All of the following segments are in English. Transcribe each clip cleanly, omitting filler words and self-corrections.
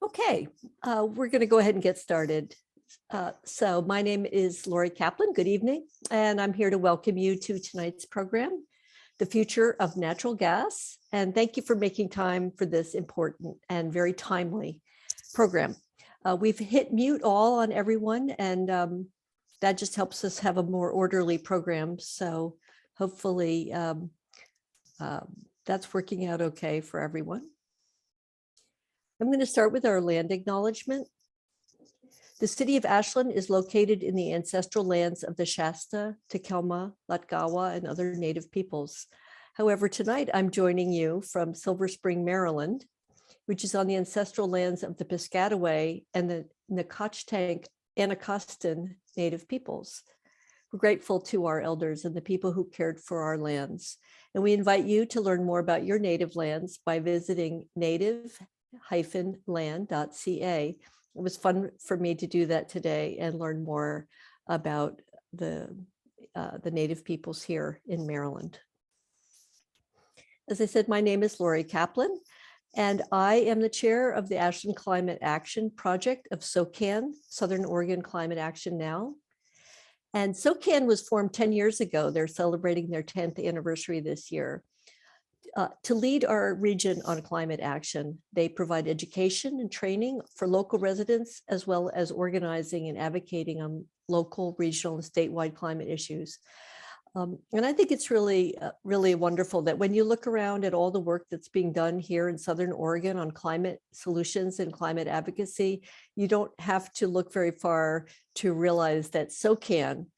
Okay, we're going to go ahead and get started. So my name is Lori Kaplan. Good evening, and I'm here to welcome you to tonight's program, The Future of Natural Gas. And thank you for making time for this important and very timely program. We've hit mute all on everyone, and that just helps us have a more orderly program. So hopefully that's working out okay for everyone. I'm going to start with our land acknowledgement. The city of Ashland is located in the ancestral lands of the Shasta, Takelma, Latgawa, and other Native peoples. However, tonight I'm joining you from Silver Spring, Maryland, which is on the ancestral lands of the Piscataway and the Nacotchtank Anacostan Native peoples. We're grateful to our elders and the people who cared for our lands. And we invite you to learn more about your native lands by visiting native-land.ca. It was fun for me to do that today and learn more about the Native peoples here in Maryland. As I said, my name is Lori Kaplan, and I am the chair of the Ashland Climate Action Project of SOCAN, Southern Oregon Climate Action Now. And SOCAN was formed 10 years ago. They're celebrating their 10th anniversary this year. To lead our region on climate action, they provide education and training for local residents, as well as organizing and advocating on local, regional, and statewide climate issues. And I think it's really wonderful that when you look around at all the work that's being done here in Southern Oregon on climate solutions and climate advocacy, you don't have to look very far to realize that SOCAN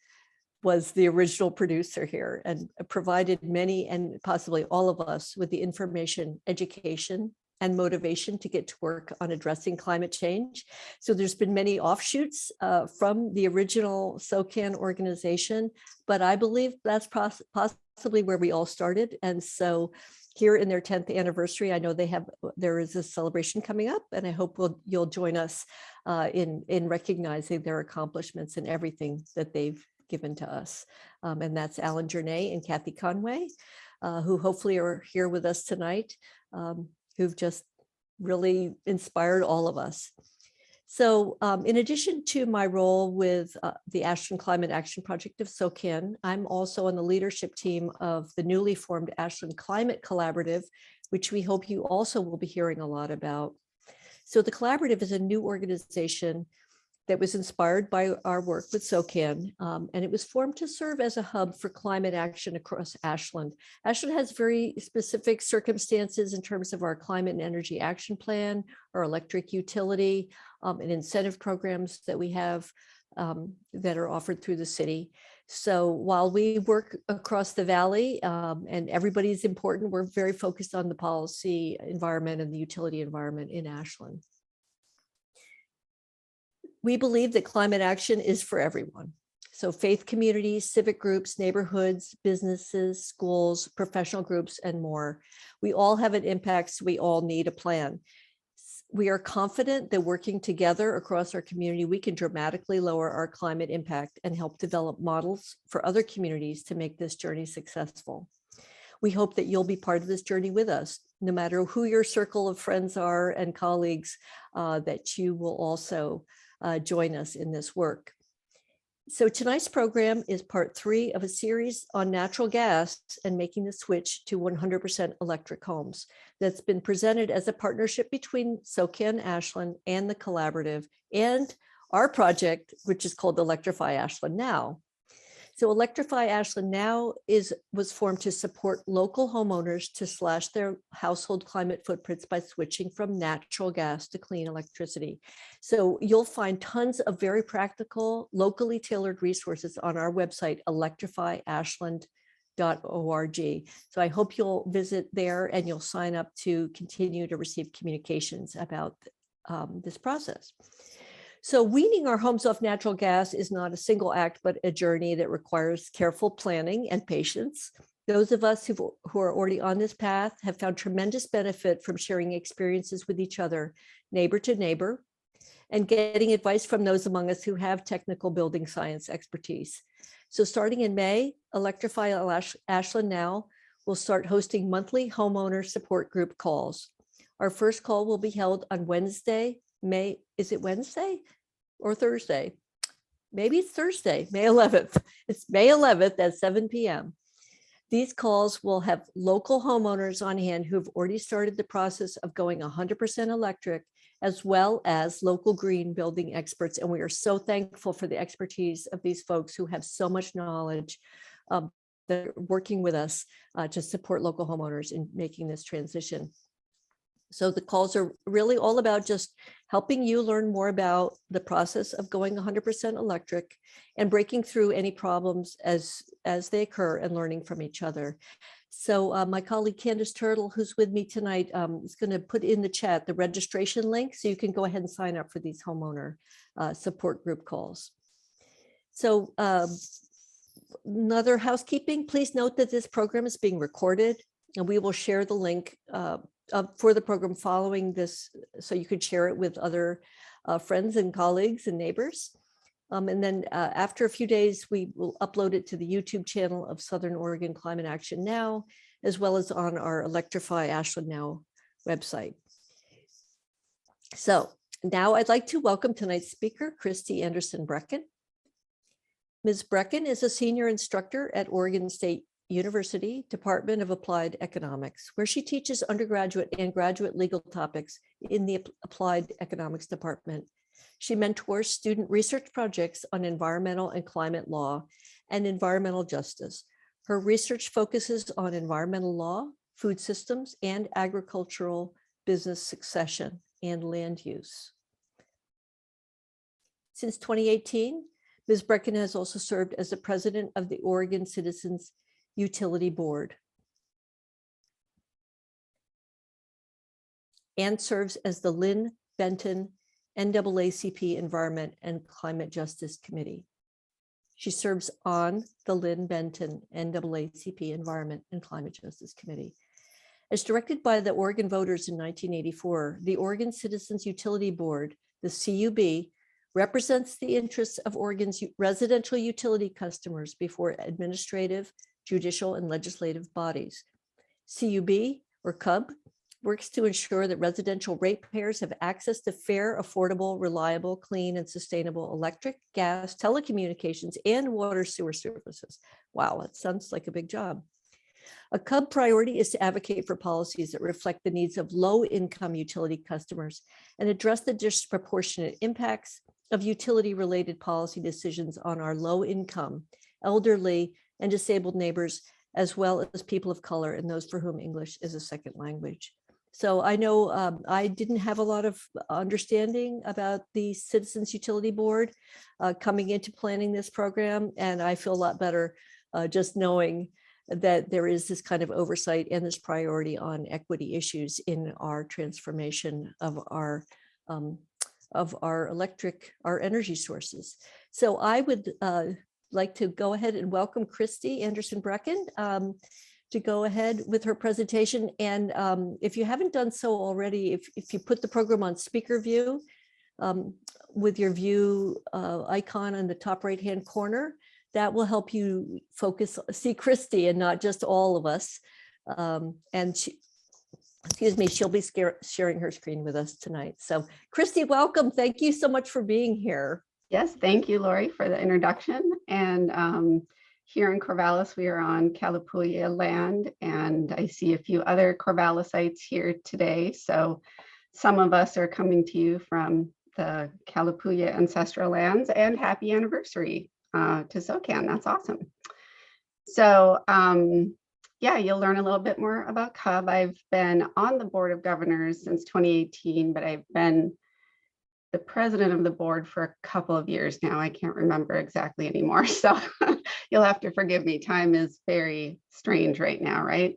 was the original producer here and provided many and possibly all of us with the information, education, and motivation to get to work on addressing climate change. So there's been many offshoots from the original SOCAN organization, but I believe that's possibly where we all started. And so here in their 10th anniversary, I know there is a celebration coming up, and I hope you'll join us in recognizing their accomplishments and everything that they've given to us. And that's Alan Journay and Kathy Conway, who hopefully are here with us tonight, who've just really inspired all of us. So in addition to my role with the Ashland Climate Action Project of SOCAN, I'm also on the leadership team of the newly formed Ashland Climate Collaborative, which we hope you also will be hearing a lot about. So the collaborative is a new organization that was inspired by our work with SOCAN, and it was formed to serve as a hub for climate action across Ashland. Ashland has very specific circumstances in terms of our climate and energy action plan, our electric utility, and incentive programs that we have that are offered through the city. So while we work across the valley and everybody's important, we're very focused on the policy environment and the utility environment in Ashland. We believe that climate action is for everyone. So faith communities, civic groups, neighborhoods, businesses, schools, professional groups, and more. We all have an impact, so we all need a plan. We are confident that working together across our community, we can dramatically lower our climate impact and help develop models for other communities to make this journey successful. We hope that you'll be part of this journey with us, no matter who your circle of friends are and colleagues, that you will also join us in this work. So tonight's program is part 3 of a series on natural gas and making the switch to 100% electric homes that's been presented as a partnership between SOCAN Ashland and the collaborative and our project, which is called Electrify Ashland Now. So Electrify Ashland Now was formed to support local homeowners to slash their household climate footprints by switching from natural gas to clean electricity. So you'll find tons of very practical, locally tailored resources on our website, electrifyashland.org. So I hope you'll visit there and you'll sign up to continue to receive communications about this process. So weaning our homes off natural gas is not a single act, but a journey that requires careful planning and patience. Those of us who are already on this path have found tremendous benefit from sharing experiences with each other, neighbor to neighbor, and getting advice from those among us who have technical building science expertise. So starting in May, Electrify Ashland Now will start hosting monthly homeowner support group calls. Our first call will be held on Wednesday, is it Wednesday or Thursday? Maybe it's Thursday, May 11th. It's May 11th at 7 p.m. These calls will have local homeowners on hand who've already started the process of going 100% electric, as well as local green building experts. And we are so thankful for the expertise of these folks who have so much knowledge that are working with us to support local homeowners in making this transition. So the calls are really all about just helping you learn more about the process of going 100% electric and breaking through any problems as they occur and learning from each other. So my colleague Candace Turtle, who's with me tonight, is going to put in the chat the registration link so you can go ahead and sign up for these homeowner support group calls. So another housekeeping, please note that this program is being recorded, and we will share the link for the program following this, so you could share it with other friends and colleagues and neighbors. And then after a few days, we will upload it to the YouTube channel of Southern Oregon Climate Action Now, as well as on our Electrify Ashland Now website. So now I'd like to welcome tonight's speaker, Christy Anderson Brecken. Ms. Brecken is a senior instructor at Oregon State University, Department of Applied Economics, where she teaches undergraduate and graduate legal topics in the Applied Economics Department. She mentors student research projects on environmental and climate law and environmental justice. Her research focuses on environmental law, food systems, and agricultural business succession and land use. Since 2018, Ms. Brecken has also served as the president of the Oregon Citizens Utility Board and serves as the Lynn Benton NAACP Environment and Climate Justice Committee. She serves on the Lynn Benton NAACP Environment and Climate Justice Committee. As directed by the Oregon voters in 1984, the Oregon Citizens Utility Board, the CUB, represents the interests of Oregon's residential utility customers before administrative, judicial, and legislative bodies. CUB, or CUB, works to ensure that residential ratepayers have access to fair, affordable, reliable, clean, and sustainable electric, gas, telecommunications, and water sewer services. Wow, that sounds like a big job. A CUB priority is to advocate for policies that reflect the needs of low-income utility customers and address the disproportionate impacts of utility-related policy decisions on our low-income, elderly, and disabled neighbors, as well as people of color and those for whom English is a second language. So I know I didn't have a lot of understanding about the Citizens Utility Board coming into planning this program, and I feel a lot better just knowing that there is this kind of oversight and this priority on equity issues in our transformation of our energy sources. So I would like to go ahead and welcome Christy Anderson Brecken to go ahead with her presentation. And if you haven't done so already, if you put the program on speaker view with your view icon in the top right-hand corner, that will help you see Christy and not just all of us. And she'll be sharing her screen with us tonight. So Christy, welcome. Thank you so much for being here. Yes, thank you, Lori, for the introduction. And here in Corvallis, we are on Kalapuya land, and I see a few other Corvallisites here today. So some of us are coming to you from the Kalapuya ancestral lands, and happy anniversary to SoCan. That's awesome. So yeah, you'll learn a little bit more about CUB. I've been on the Board of Governors since 2018, but I've been the president of the board for a couple of years now. I can't remember exactly anymore. So you'll have to forgive me. Time is very strange right now, right?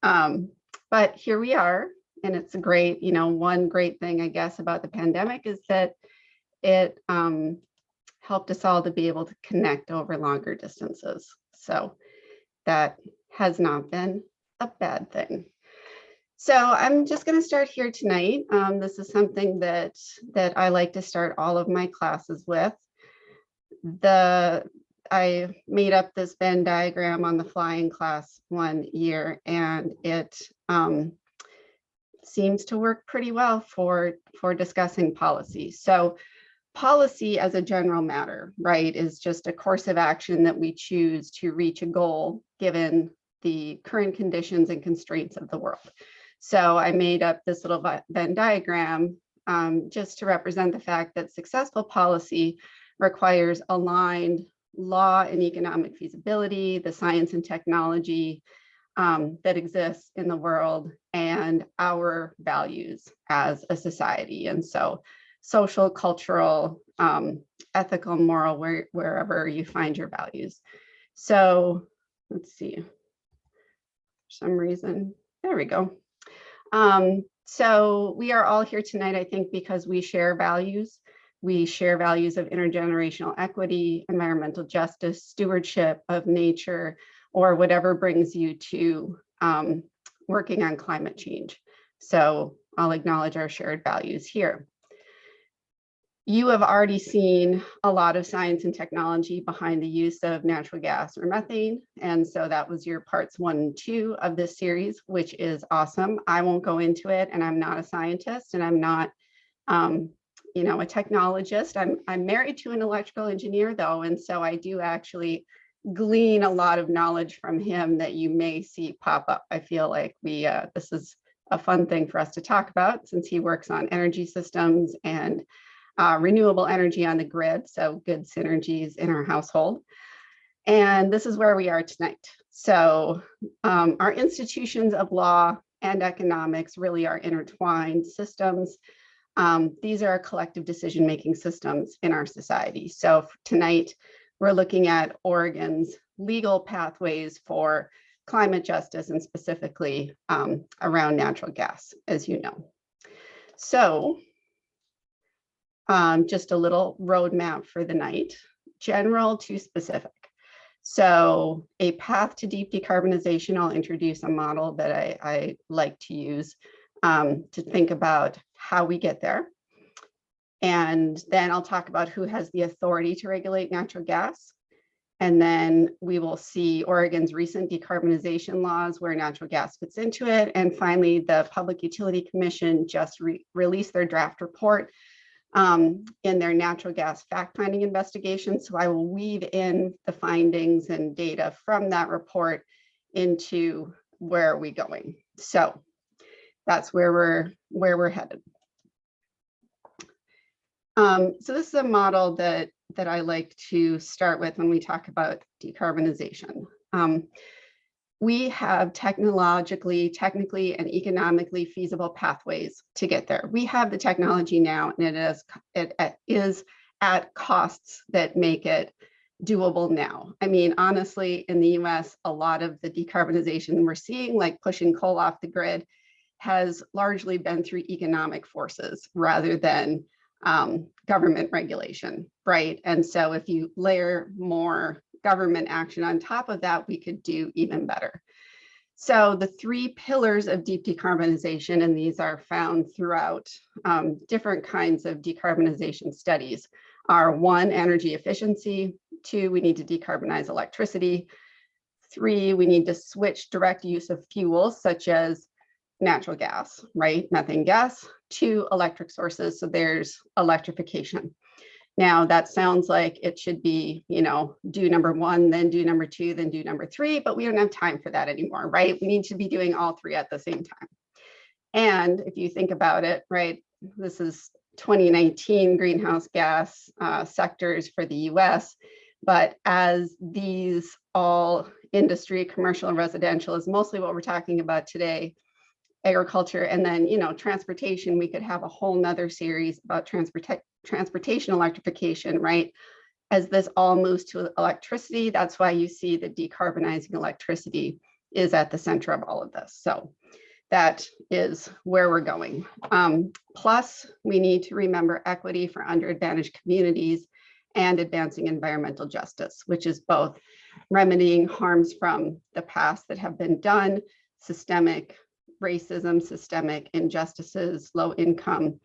But here we are, and it's a great, one great thing, I guess, about the pandemic is that it helped us all to be able to connect over longer distances. So that has not been a bad thing. So I'm just going to start here tonight. This is something that I like to start all of my classes with. I made up this Venn diagram on the fly in class one year, and it seems to work pretty well for discussing policy. So policy as a general matter, right, is just a course of action that we choose to reach a goal given the current conditions and constraints of the world. So I made up this little Venn diagram just to represent the fact that successful policy requires aligned law and economic feasibility, the science and technology that exists in the world, and our values as a society. And so social, cultural, ethical, moral, wherever you find your values. So let's see, for some reason, there we go. So we are all here tonight, I think, because we share values. We share values of intergenerational equity, environmental justice, stewardship of nature, or whatever brings you to working on climate change. So I'll acknowledge our shared values here. You have already seen a lot of science and technology behind the use of natural gas or methane. And so that was your parts 1 and 2 of this series, which is awesome. I won't go into it, and I'm not a scientist, and I'm not you know, a technologist. I'm married to an electrical engineer though, and so I do actually glean a lot of knowledge from him that you may see pop up. I feel like this is a fun thing for us to talk about since he works on energy systems and renewable energy on the grid, so good synergies in our household. And this is where we are tonight. So our institutions of law and economics really are intertwined systems. These are collective decision-making systems in our society. So tonight, we're looking at Oregon's legal pathways for climate justice and specifically around natural gas, as you know. So just a little roadmap for the night, general to specific. So a path to deep decarbonization, I'll introduce a model that I like to use to think about how we get there. And then I'll talk about who has the authority to regulate natural gas. And then we will see Oregon's recent decarbonization laws where natural gas fits into it. And finally, the Public Utility Commission just released their draft report in their natural gas fact-finding investigation. So I will weave in the findings and data from that report into where are we going. So that's where we're headed. So this is a model that I like to start with when we talk about decarbonization. We have technically, and economically feasible pathways to get there. We have the technology now, and it is at costs that make it doable now. I mean, honestly, in the US, a lot of the decarbonization we're seeing, like pushing coal off the grid, has largely been through economic forces rather than government regulation, right? And so if you layer more government action on top of that, we could do even better. So the 3 pillars of deep decarbonization, and these are found throughout different kinds of decarbonization studies, are 1, energy efficiency; 2, we need to decarbonize electricity; 3, we need to switch direct use of fuels such as natural gas, right? Methane gas, to electric sources. So there's electrification. Now that sounds like it should be, you know, do number 1, then do number 2, then do number 3, but we don't have time for that anymore, right? We need to be doing all 3 at the same time. And if you think about it, right, this is 2019 greenhouse gas sectors for the US, but as these all industry, commercial and residential is mostly what we're talking about today, agriculture, and then, you know, transportation, we could have a whole nother series about transportation electrification, right? As this all moves to electricity, that's why you see that decarbonizing electricity is at the center of all of this. So that is where we're going. Plus, we need to remember equity for underadvantaged communities and advancing environmental justice, which is both remedying harms from the past that have been done, systemic racism, systemic injustices, low income,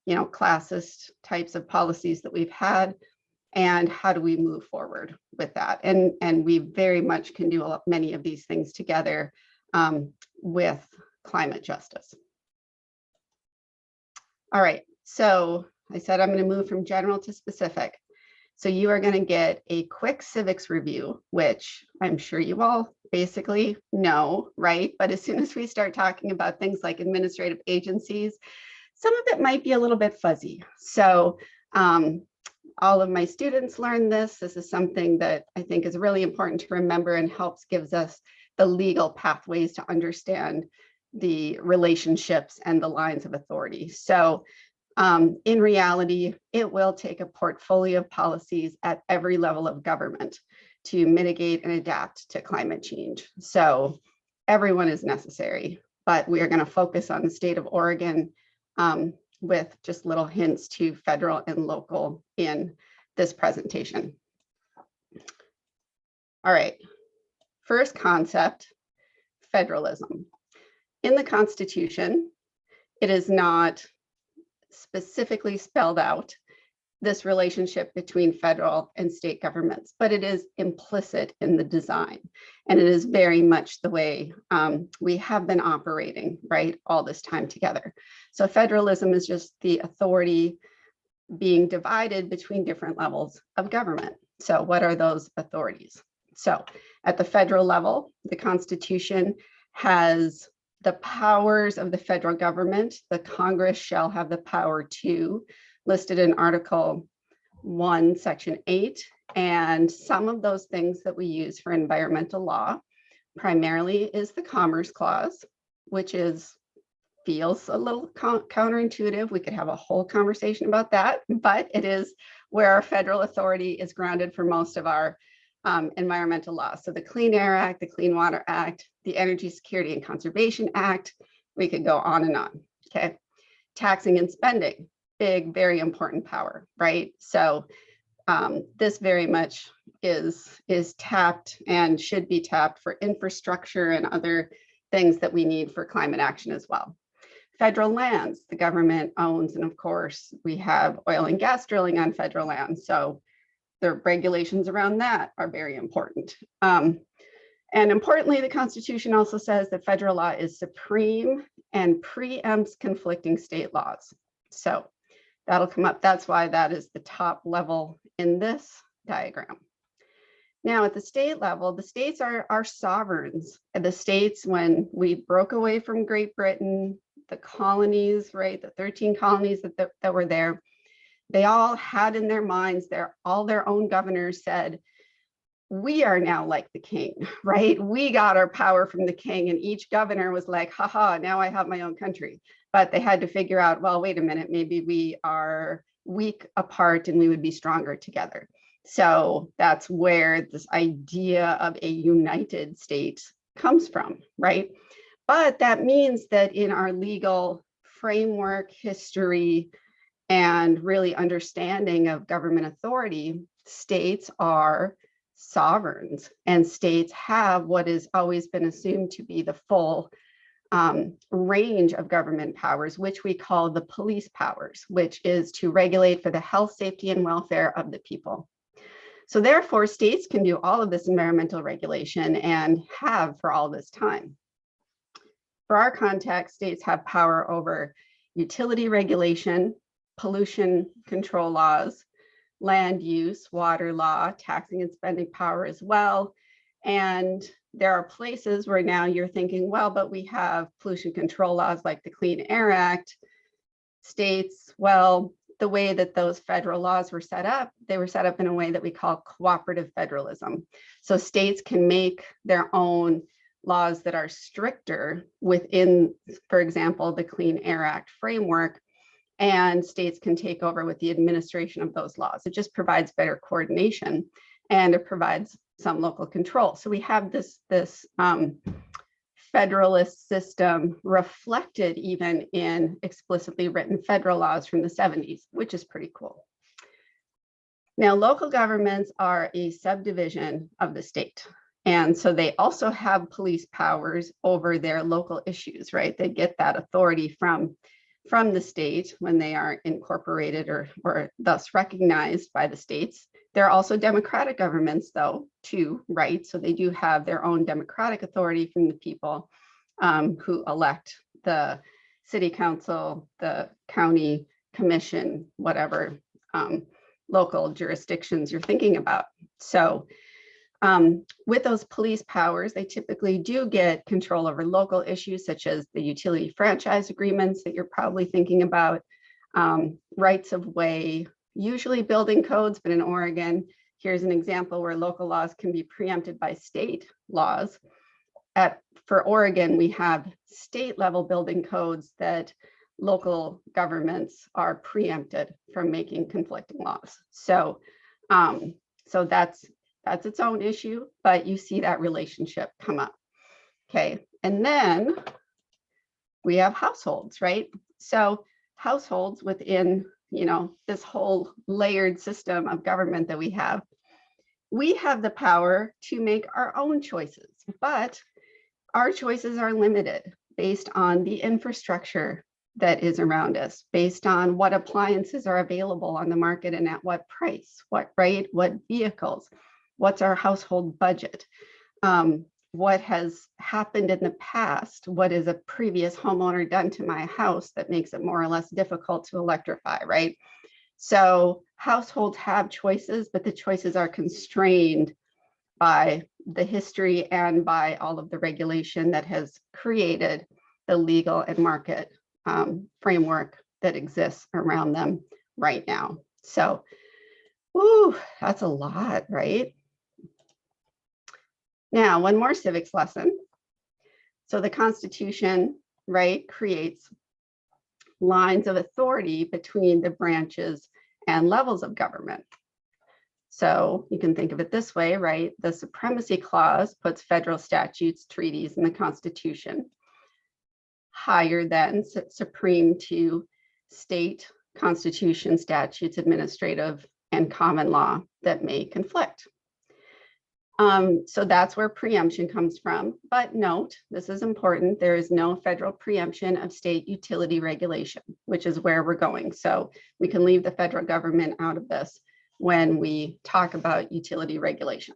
you know, classist types of policies that we've had, and how do we move forward with that? And we very much can do many of these things together with climate justice. All right, so I said I'm going to move from general to specific. So you are going to get a quick civics review, which I'm sure you all basically know, right? But as soon as we start talking about things like administrative agencies, some of it might be a little bit fuzzy. So all of my students learn this. This is something that I think is really important to remember and gives us the legal pathways to understand the relationships and the lines of authority. So in reality, it will take a portfolio of policies at every level of government to mitigate and adapt to climate change. So everyone is necessary, but we are going to focus on the state of Oregon with just little hints to federal and local in this presentation. All right, first concept, federalism. In the Constitution, it is not specifically spelled out this relationship between federal and state governments, but it is implicit in the design. And it is very much the way we have been operating, right, all this time together. So federalism is just the authority being divided between different levels of government. So what are those authorities? So at the federal level, the Constitution has the powers of the federal government. The Congress shall have the power to, listed in Article 1, Section 8, and some of those things that we use for environmental law primarily is the Commerce Clause, which feels a little counterintuitive. We could have a whole conversation about that, but it is where our federal authority is grounded for most of our environmental laws. So the Clean Air Act, the Clean Water Act, the Energy Security and Conservation Act, we could go on and on, okay? Taxing and spending, big, very important power, right? So this very much is tapped and should be tapped for infrastructure and other things that we need for climate action as well. Federal lands, the government owns, and of course, we have oil and gas drilling on federal land. So the regulations around that are very important. And importantly, the Constitution also says that federal law is supreme and preempts conflicting state laws. So that'll come up. That's why that is the top level in this diagram. Now at the state level, the states are sovereigns. And the states, when we broke away from Great Britain, the colonies, right, the 13 colonies that were there, they all had in their minds, all their own governors said, we are now like the king, right? We got our power from the king, and each governor was like, haha, now I have my own country. But they had to figure out, well, wait a minute, maybe we are weak apart and we would be stronger together. So that's where this idea of a united state comes from, right? But that means that in our legal framework, history, and really understanding of government authority, states are sovereigns, and states have what has always been assumed to be the full range of government powers, which we call the police powers, which is to regulate for the health, safety, and welfare of the people. So therefore, states can do all of this environmental regulation and have for all this time. For our context, states have power over utility regulation, pollution control laws, land use, water law, taxing and spending power as well. And there are places where now you're thinking, well, but we have pollution control laws like the Clean Air Act. States, well, the way that those federal laws were set up, they were set up in a way that we call cooperative federalism. So states can make their own laws that are stricter within, for example, the Clean Air Act framework, and states can take over with the administration of those laws. It just provides better coordination, and it provides some local control. So we have this federalist system reflected even in explicitly written federal laws from the 70s, which is pretty cool. Now, local governments are a subdivision of the state. And so they also have police powers over their local issues, right? They get that authority from the state when they are incorporated or thus recognized by the states. There are also democratic governments, though, too, right? So they do have their own democratic authority from the people who elect the city council, the county commission, whatever local jurisdictions you're thinking about. So with those police powers, they typically do get control over local issues such as the utility franchise agreements that you're probably thinking about, rights of way, usually building codes, but in Oregon, here's an example where local laws can be preempted by state laws. For Oregon, we have state level building codes that local governments are preempted from making conflicting laws. So, so that's its own issue, but you see that relationship come up. Okay, and then we have households, right? So households within, you know, this whole layered system of government that we have the power to make our own choices, but our choices are limited based on the infrastructure that is around us, based on what appliances are available on the market and at what price, what vehicles, what's our household budget, what has happened in the past, what is a previous homeowner done to my house that makes it more or less difficult to electrify, right? So households have choices, but the choices are constrained by the history and by all of the regulation that has created the legal and market framework that exists around them right now. So, woo, that's a lot, right? Now, one more civics lesson. So the Constitution, right, creates lines of authority between the branches and levels of government. So you can think of it this way, right? The Supremacy Clause puts federal statutes, treaties, and the Constitution higher than supreme to state constitution, statutes, administrative, and common law that may conflict. So that's where preemption comes from. But note, this is important, there is no federal preemption of state utility regulation, which is where we're going. So we can leave the federal government out of this when we talk about utility regulation.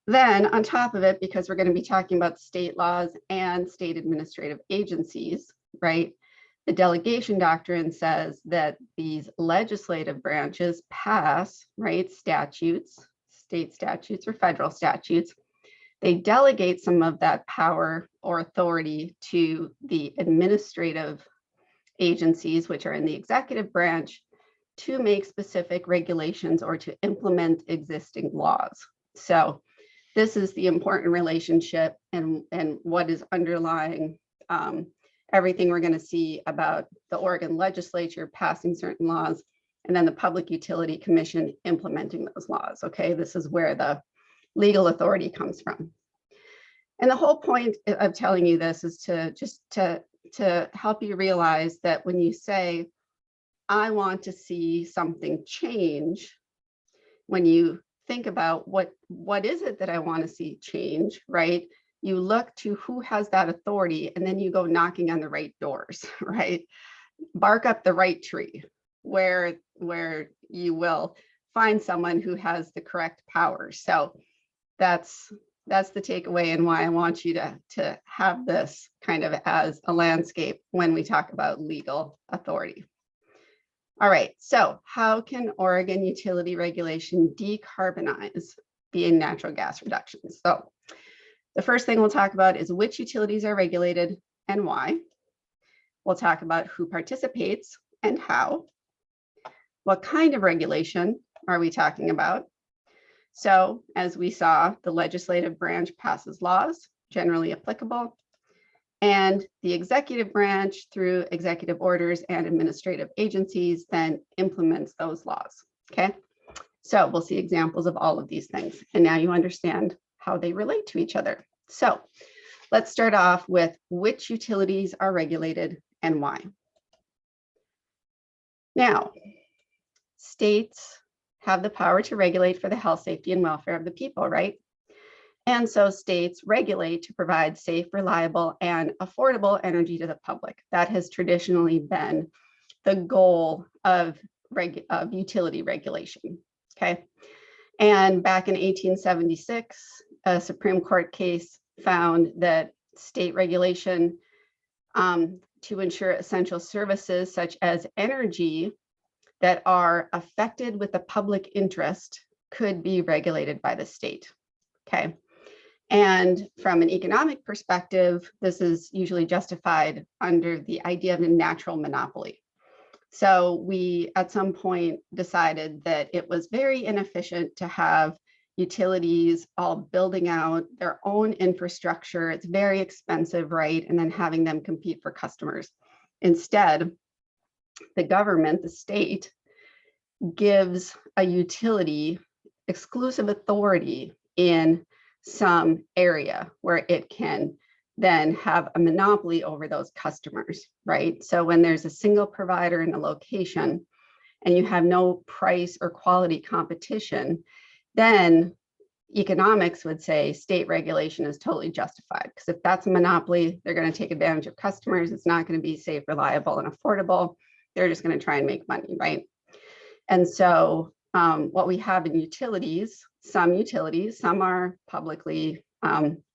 Then on top of it, because we're going to be talking about state laws and state administrative agencies, right? The delegation doctrine says that these legislative branches pass, right, statutes, state statutes or federal statutes. They delegate some of that power or authority to the administrative agencies, which are in the executive branch, to make specific regulations or to implement existing laws. So this is the important relationship and what is underlying everything we're going to see about the Oregon legislature passing certain laws and then the Public Utility Commission implementing those laws. Okay, this is where the legal authority comes from. And the whole point of telling you this is to help you realize that when you say, I want to see something change, when you think about what is it that I want to see change, right? You look to who has that authority and then you go knocking on the right doors, right? Bark up the right tree where you will find someone who has the correct power. So that's the takeaway and why I want you to have this kind of as a landscape when we talk about legal authority. All right, so how can Oregon utility regulation decarbonize being natural gas reductions? So the first thing we'll talk about is which utilities are regulated and why. We'll talk about who participates and how. What kind of regulation are we talking about? So as we saw, the legislative branch passes laws, generally applicable, and the executive branch through executive orders and administrative agencies then implements those laws, okay? So we'll see examples of all of these things. And now you understand how they relate to each other. So let's start off with which utilities are regulated and why. Now, states have the power to regulate for the health, safety, and welfare of the people, right? And so states regulate to provide safe, reliable, and affordable energy to the public. That has traditionally been the goal of utility regulation, okay? And back in 1876, a Supreme Court case found that state regulation to ensure essential services such as energy that are affected with the public interest could be regulated by the state. Okay. And from an economic perspective, this is usually justified under the idea of a natural monopoly. So we, at some point, decided that it was very inefficient to have utilities all building out their own infrastructure. It's very expensive, right? And then having them compete for customers. Instead, the government, the state, gives a utility exclusive authority in some area where it can then have a monopoly over those customers, right? So when there's a single provider in a location and you have no price or quality competition, then economics would say state regulation is totally justified, because if that's a monopoly, they're going to take advantage of customers. It's not going to be safe, reliable, and affordable. They're just going to try and make money, right? And so what we have in utilities, some are publicly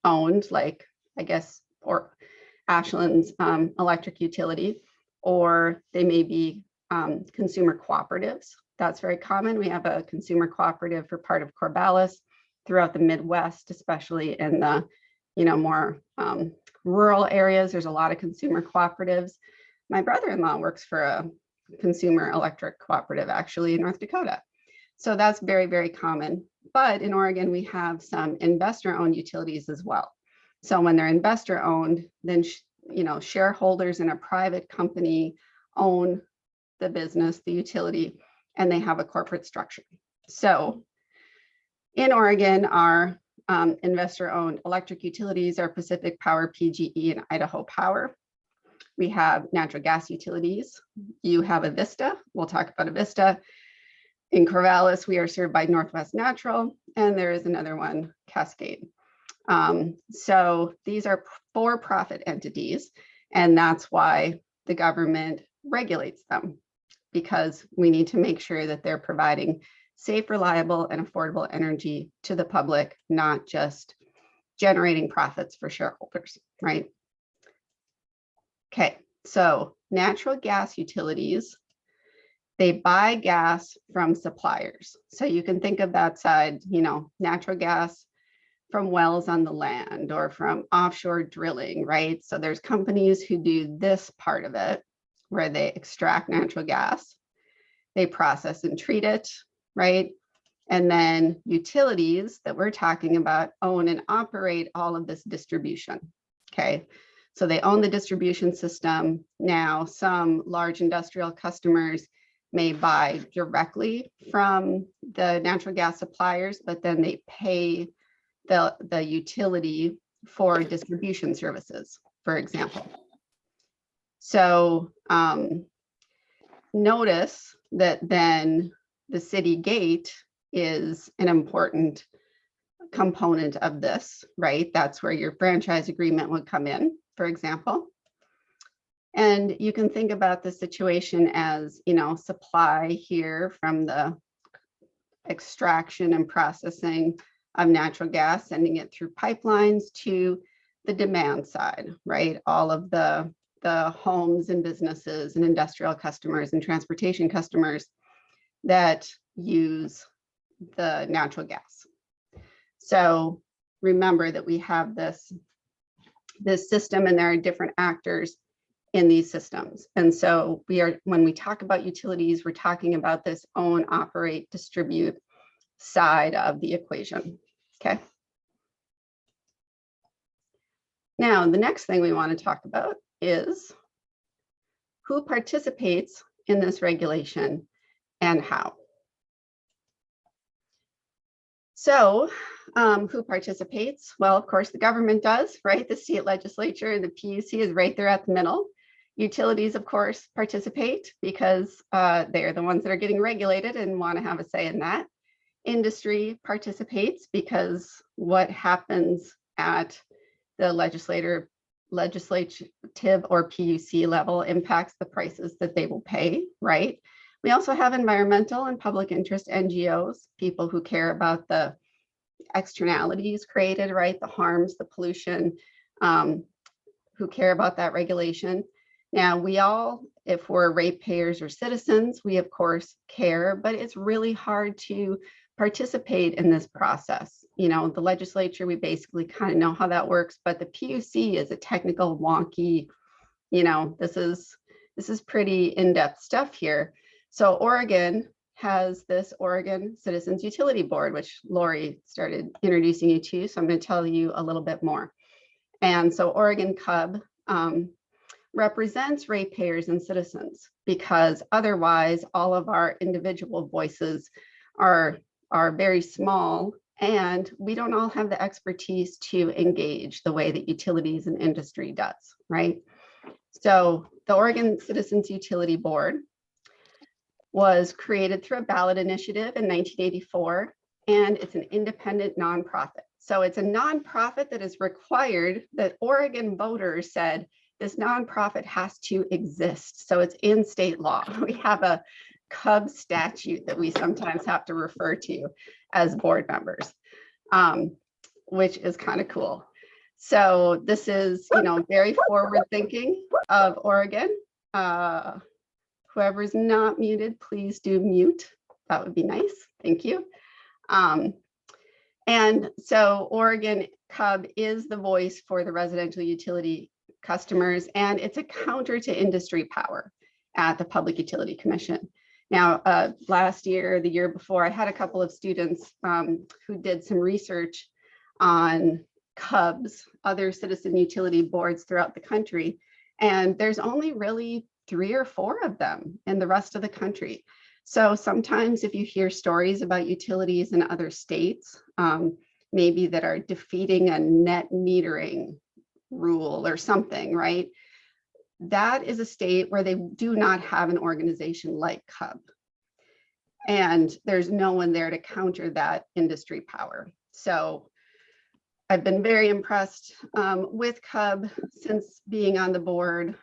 owned, like I guess, or Ashland's electric utility, or they may be consumer cooperatives. That's very common. We have a consumer cooperative for part of Corvallis, throughout the Midwest, especially in the more rural areas. There's a lot of consumer cooperatives. My brother-in-law works for a consumer electric cooperative actually in North Dakota. So that's very, very common. But in Oregon, we have some investor-owned utilities as well. So when they're investor-owned, then shareholders in a private company own the business, the utility, and they have a corporate structure. So in Oregon, our investor-owned electric utilities are Pacific Power, PGE, and Idaho Power. We have natural gas utilities. You have Avista. We'll talk about Avista. In Corvallis, we are served by Northwest Natural, and there is another one, Cascade. So these are for-profit entities, and that's why the government regulates them, because we need to make sure that they're providing safe, reliable, and affordable energy to the public, not just generating profits for shareholders, right? Okay, so natural gas utilities, they buy gas from suppliers. So you can think of that side, natural gas from wells on the land or from offshore drilling, right? So there's companies who do this part of it, where they extract natural gas, they process and treat it, right? And then utilities that we're talking about own and operate all of this distribution, okay? So they own the distribution system. Now, some large industrial customers may buy directly from the natural gas suppliers, but then they pay the utility for distribution services, for example. So notice that then the city gate is an important component of this, right? That's where your franchise agreement would come in, for example. And you can think about the situation as, supply here from the extraction and processing of natural gas, sending it through pipelines to the demand side, right? All of the homes and businesses and industrial customers and transportation customers that use the natural gas. So remember that we have this system, and there are different actors in these systems. And so when we talk about utilities, we're talking about this own, operate, distribute side of the equation, okay? Now, the next thing we want to talk about is who participates in this regulation and how. So who participates? Well, of course, the government does, right? The state legislature and the PUC is right there at the middle. Utilities, of course, participate because they're the ones that are getting regulated and want to have a say in that. Industry participates because what happens at the legislative or PUC level impacts the prices that they will pay, right? We also have environmental and public interest NGOs, people who care about the externalities created, right? The harms, the pollution, who care about that regulation. Now, we all, if we're ratepayers or citizens, we of course care, but it's really hard to participate in this process. You know, the legislature, we basically kind of know how that works, but the PUC is a technical, wonky, you know, this is pretty in-depth stuff here. So Oregon has this Oregon Citizens Utility Board, which Lori started introducing you to. So I'm going to tell you a little bit more. And so Oregon CUB represents ratepayers and citizens, because otherwise all of our individual voices are very small, and we don't all have the expertise to engage the way that utilities and industry does, right? So the Oregon Citizens Utility Board was created through a ballot initiative in 1984, and it's an independent nonprofit. So it's a nonprofit that is required, that Oregon voters said this nonprofit has to exist. So it's in state law. We have a CUB statute that we sometimes have to refer to as board members, which is kind of cool. So this is, you know, very forward thinking of Oregon. Whoever's not muted, please do mute. That would be nice. Thank you. And so Oregon CUB is the voice for the residential utility customers, and it's a counter to industry power at the Public Utility Commission. Now, last year, the year before, I had a couple of students who did some research on CUBs, other citizen utility boards throughout the country, and there's only really 3 or 4 of them in the rest of the country. So sometimes if you hear stories about utilities in other states, maybe that are defeating a net metering rule or something, right? That is a state where they do not have an organization like CUB. And there's no one there to counter that industry power. So I've been very impressed with CUB since being on the board.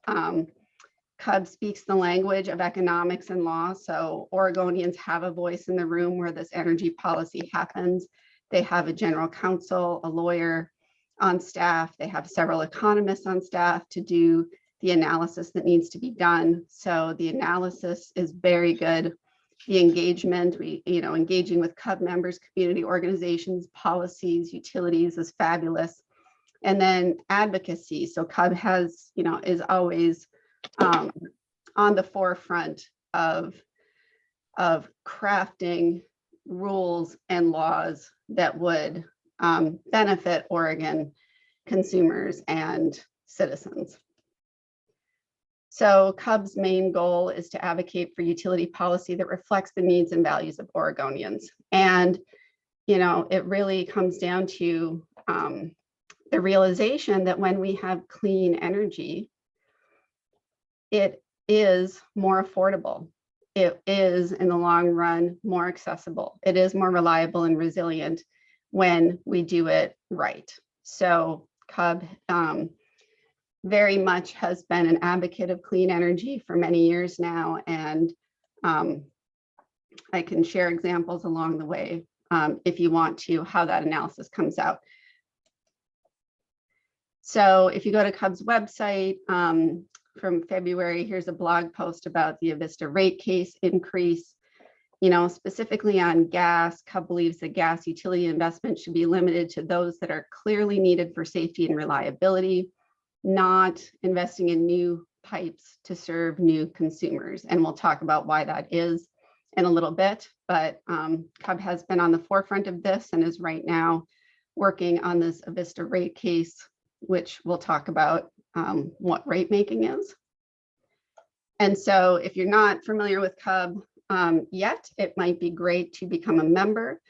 CUB speaks the language of economics and law. So Oregonians have a voice in the room where this energy policy happens. They have a general counsel, a lawyer on staff. They have several economists on staff to do the analysis that needs to be done. So the analysis is very good. The engagement, engaging with CUB members, community organizations, policies, utilities is fabulous. And then advocacy. So CUB has, is always on the forefront of crafting rules and laws that would benefit Oregon consumers and citizens. So CUB's main goal is to advocate for utility policy that reflects the needs and values of Oregonians. And, it really comes down to the realization that when we have clean energy, it is more affordable. It is, in the long run, more accessible. It is more reliable and resilient when we do it right. So CUB very much has been an advocate of clean energy for many years now, and I can share examples along the way if you want to, how that analysis comes out. So if you go to CUB's website from February, here's a blog post about the Avista rate case increase. Specifically on gas, CUB believes that gas utility investment should be limited to those that are clearly needed for safety and reliability, not investing in new pipes to serve new consumers. And we'll talk about why that is in a little bit, but CUB has been on the forefront of this and is right now working on this Avista rate case, which we'll talk about what rate making is. And so if you're not familiar with CUB yet, it might be great to become a member.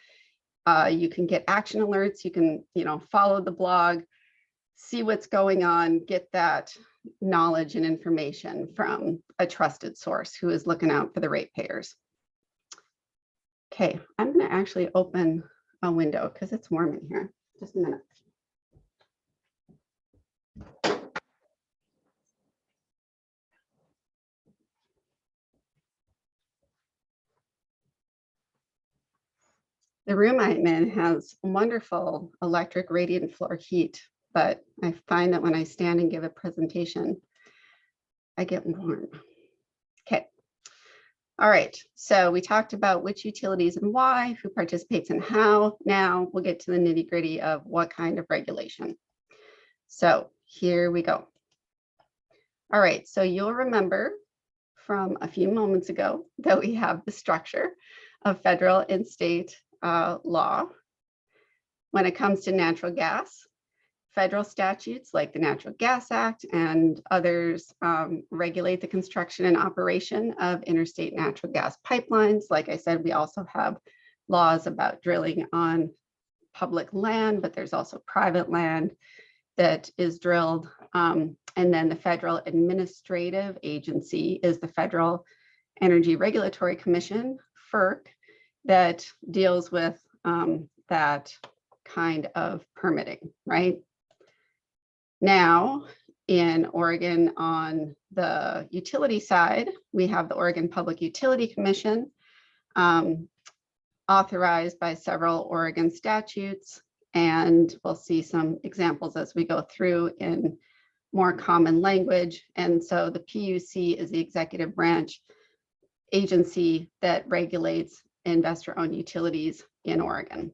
You can get action alerts, you can follow the blog, see what's going on, get that knowledge and information from a trusted source who is looking out for the ratepayers. Okay, I'm going to actually open a window because it's warm in here. Just a minute. The room I'm in has wonderful electric radiant floor heat, but I find that when I stand and give a presentation, I get warm. Okay. All right, so we talked about which utilities and why, who participates and how. Now we'll get to the nitty gritty of what kind of regulation. So here we go. All right, so you'll remember from a few moments ago that we have the structure of federal and state law. When it comes to natural gas, federal statutes like the Natural Gas Act and others regulate the construction and operation of interstate natural gas pipelines. Like I said, we also have laws about drilling on public land, but there's also private land that is drilled. And then the federal administrative agency is the Federal Energy Regulatory Commission, FERC, that deals with that kind of permitting, right? Now, in Oregon, on the utility side, we have the Oregon Public Utility Commission, authorized by several Oregon statutes, and we'll see some examples as we go through in more common language. And so the PUC is the executive branch agency that regulates investor-owned utilities in Oregon.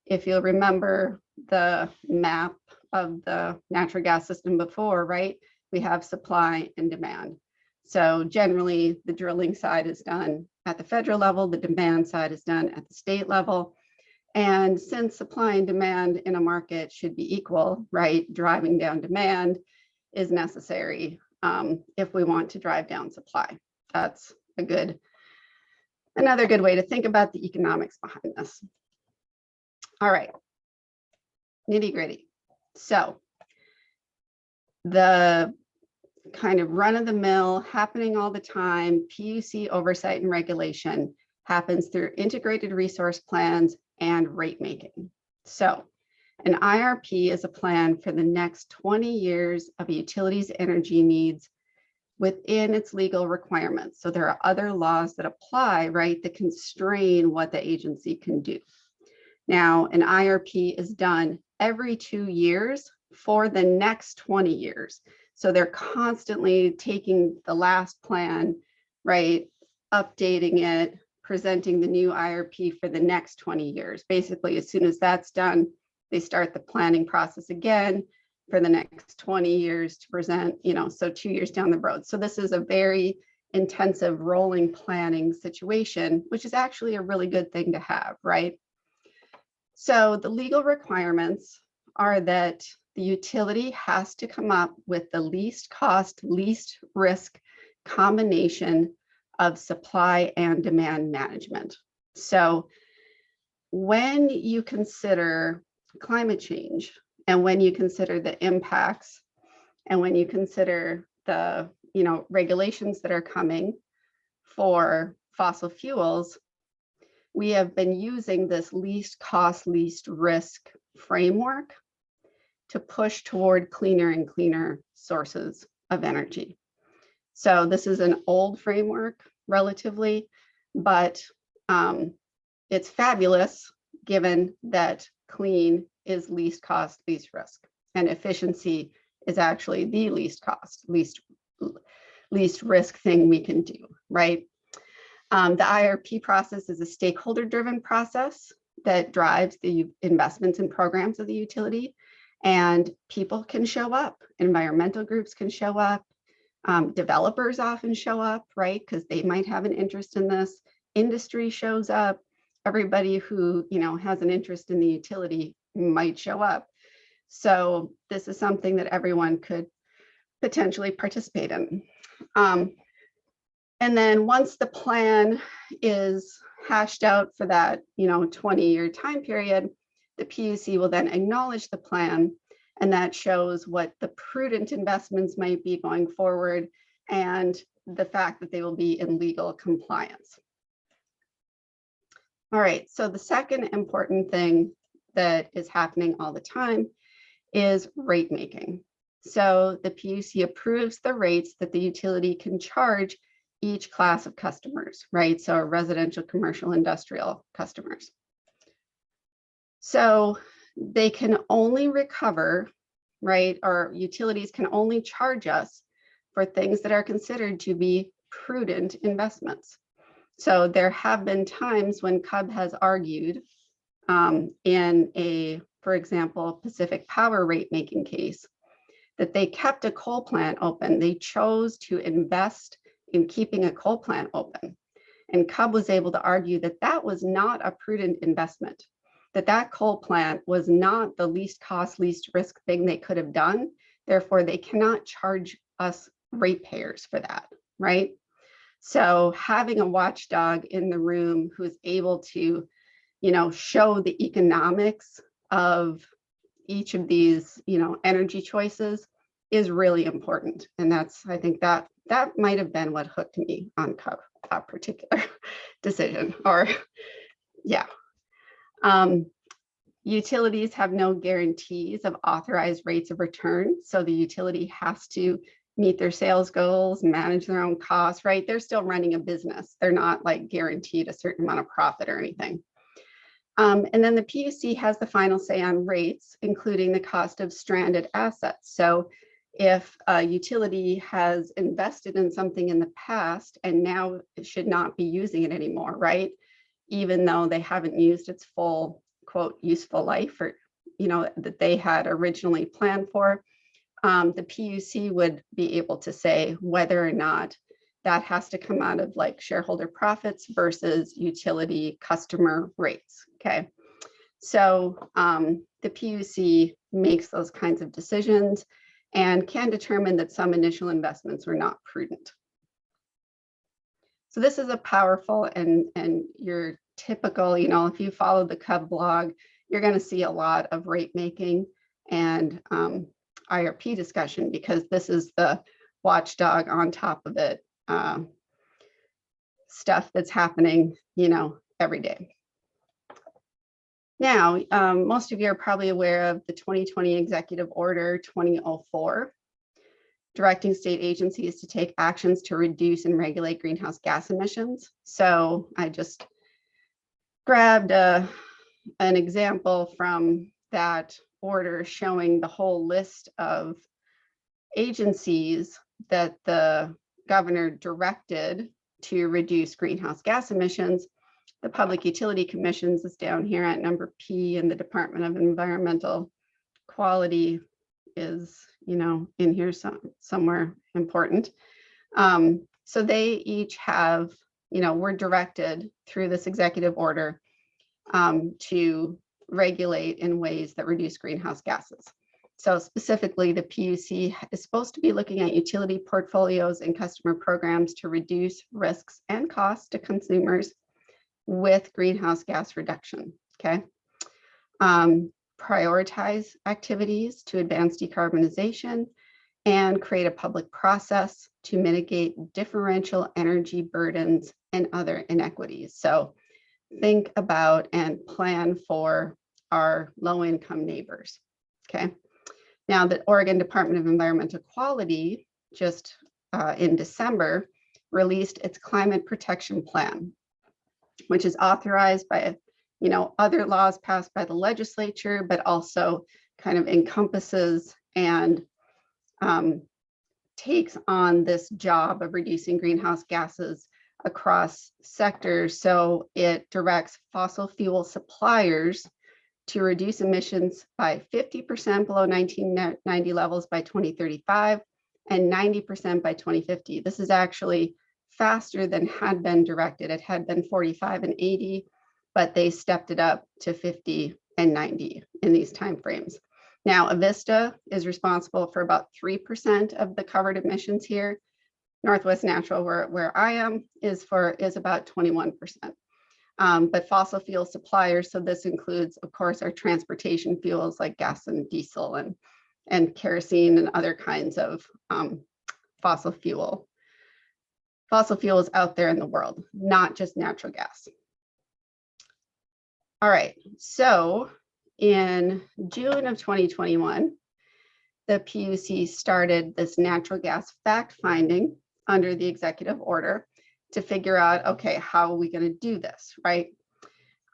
If you'll remember the map of the natural gas system before, right? We have supply and demand. So generally the drilling side is done at the federal level, the demand side is done at the state level. And since supply and demand in a market should be equal, right? Driving down demand is necessary if we want to drive down supply. That's another good way to think about the economics behind this. All right, nitty gritty. So the kind of run of the mill happening all the time, PUC oversight and regulation happens through integrated resource plans and rate making. So an IRP is a plan for the next 20 years of a utility's energy needs within its legal requirements. So there are other laws that apply, right, that constrain what the agency can do. Now, an IRP is done every 2 years for the next 20 years. So they're constantly taking the last plan, right, updating it, presenting the new IRP for the next 20 years. Basically, as soon as that's done, they start the planning process again for the next 20 years to present, so 2 years down the road. So this is a very intensive rolling planning situation, which is actually a really good thing to have, right? So the legal requirements are that the utility has to come up with the least cost, least risk combination of supply and demand management. So when you consider climate change and when you consider the impacts and when you consider the regulations that are coming for fossil fuels, we have been using this least cost, least risk framework to push toward cleaner and cleaner sources of energy. So this is an old framework relatively, but it's fabulous given that clean is least cost, least risk, and efficiency is actually the least cost, least risk thing we can do, right? The IRP process is a stakeholder-driven process that drives the investments and programs of the utility, and people can show up. Environmental groups can show up. Developers often show up, right? Because they might have an interest in this. Industry shows up. Everybody who has an interest in the utility might show up. So this is something that everyone could potentially participate in. And then once the plan is hashed out for that 20-year time period, the PUC will then acknowledge the plan, and that shows what the prudent investments might be going forward and the fact that they will be in legal compliance. All right, so the second important thing that is happening all the time is rate making. So the PUC approves the rates that the utility can charge each class of customers, right? So residential, commercial, industrial customers. So they can only recover right? Or utilities can only charge us for things that are considered to be prudent investments. So there have been times when CUB has argued in a, for example, Pacific Power rate making case, that they kept a coal plant open. They chose to invest in keeping a coal plant open. And CUB was able to argue that that was not a prudent investment, that that coal plant was not the least cost, least risk thing they could have done. Therefore, they cannot charge us ratepayers for that, right? So having a watchdog in the room who's able to, show the economics of each of these, energy choices is really important. And I think that might have been what hooked me on CUB, that particular decision, or yeah. Utilities have no guarantees of authorized rates of return. So the utility has to meet their sales goals, manage their own costs, right? They're still running a business. They're not like guaranteed a certain amount of profit or anything. And then the PUC has the final say on rates, including the cost of stranded assets. So if a utility has invested in something in the past and now should not be using it anymore, right? Even though they haven't used its full, quote, useful life, or, that they had originally planned for, the PUC would be able to say whether or not that has to come out of like shareholder profits versus utility customer rates, okay? So the PUC makes those kinds of decisions and can determine that some initial investments were not prudent. So this is a powerful and your typical, if you follow the CUB blog, you're going to see a lot of rate making and IRP discussion, because this is the watchdog on top of it, stuff that's happening, every day. Now, most of you are probably aware of the 2020 Executive Order 2004, directing state agencies to take actions to reduce and regulate greenhouse gas emissions. So I just grabbed an example from that order showing the whole list of agencies that the governor directed to reduce greenhouse gas emissions. The Public Utility Commissions is down here at number P, and the Department of Environmental Quality is, in here somewhere important. So they each have, were directed through this executive order to regulate in ways that reduce greenhouse gases. So specifically, the PUC is supposed to be looking at utility portfolios and customer programs to reduce risks and costs to consumers with greenhouse gas reduction, okay? Prioritize activities to advance decarbonization and create a public process to mitigate differential energy burdens and other inequities. So think about and plan for our low-income neighbors, okay? Now, the Oregon Department of Environmental Quality just in December released its climate protection plan, which is authorized by, other laws passed by the legislature, but also kind of encompasses and takes on this job of reducing greenhouse gases across sectors. So it directs fossil fuel suppliers to reduce emissions by 50% below 1990 levels by 2035 and 90% by 2050. This is actually faster than had been directed. It had been 45 and 80, but they stepped it up to 50 and 90 in these timeframes. Now, Avista is responsible for about 3% of the covered emissions here. Northwest Natural, where I am, is about 21%. But fossil fuel suppliers, so this includes, of course, our transportation fuels like gas and diesel and kerosene and other kinds of fossil fuels out there in the world, not just natural gas. All right, so in June of 2021, the PUC started this natural gas fact finding under the executive order to figure out, okay, how are we going to do this, right?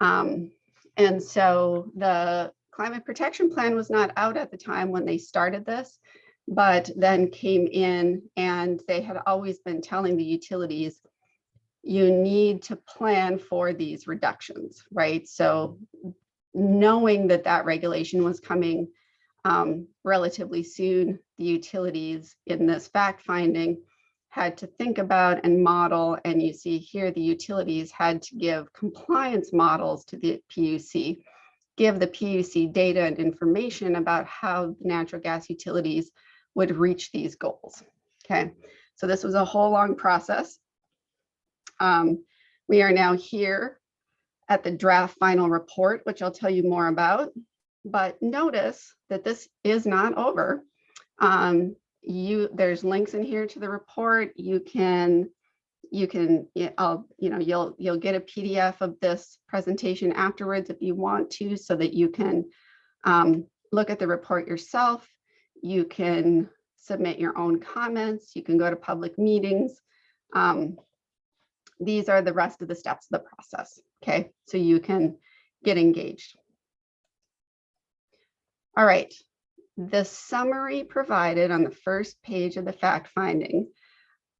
And so the climate protection plan was not out at the time when they started this, but then came in, and they had always been telling the utilities, you need to plan for these reductions, right? So knowing that that regulation was coming relatively soon, the utilities in this fact finding had to think about and model, and you see here the utilities had to give compliance models to the PUC, give the PUC data and information about how natural gas utilities would reach these goals. Okay, so this was a whole long process. We are now here at the draft final report, which I'll tell you more about, but notice that this is not over. There's links in here to the report. You'll get a PDF of this presentation afterwards if you want to, so that you can look at the report yourself. You can submit your own comments. You can go to public meetings. These are the rest of the steps of the process, okay? So you can get engaged. All right, the summary provided on the first page of the fact finding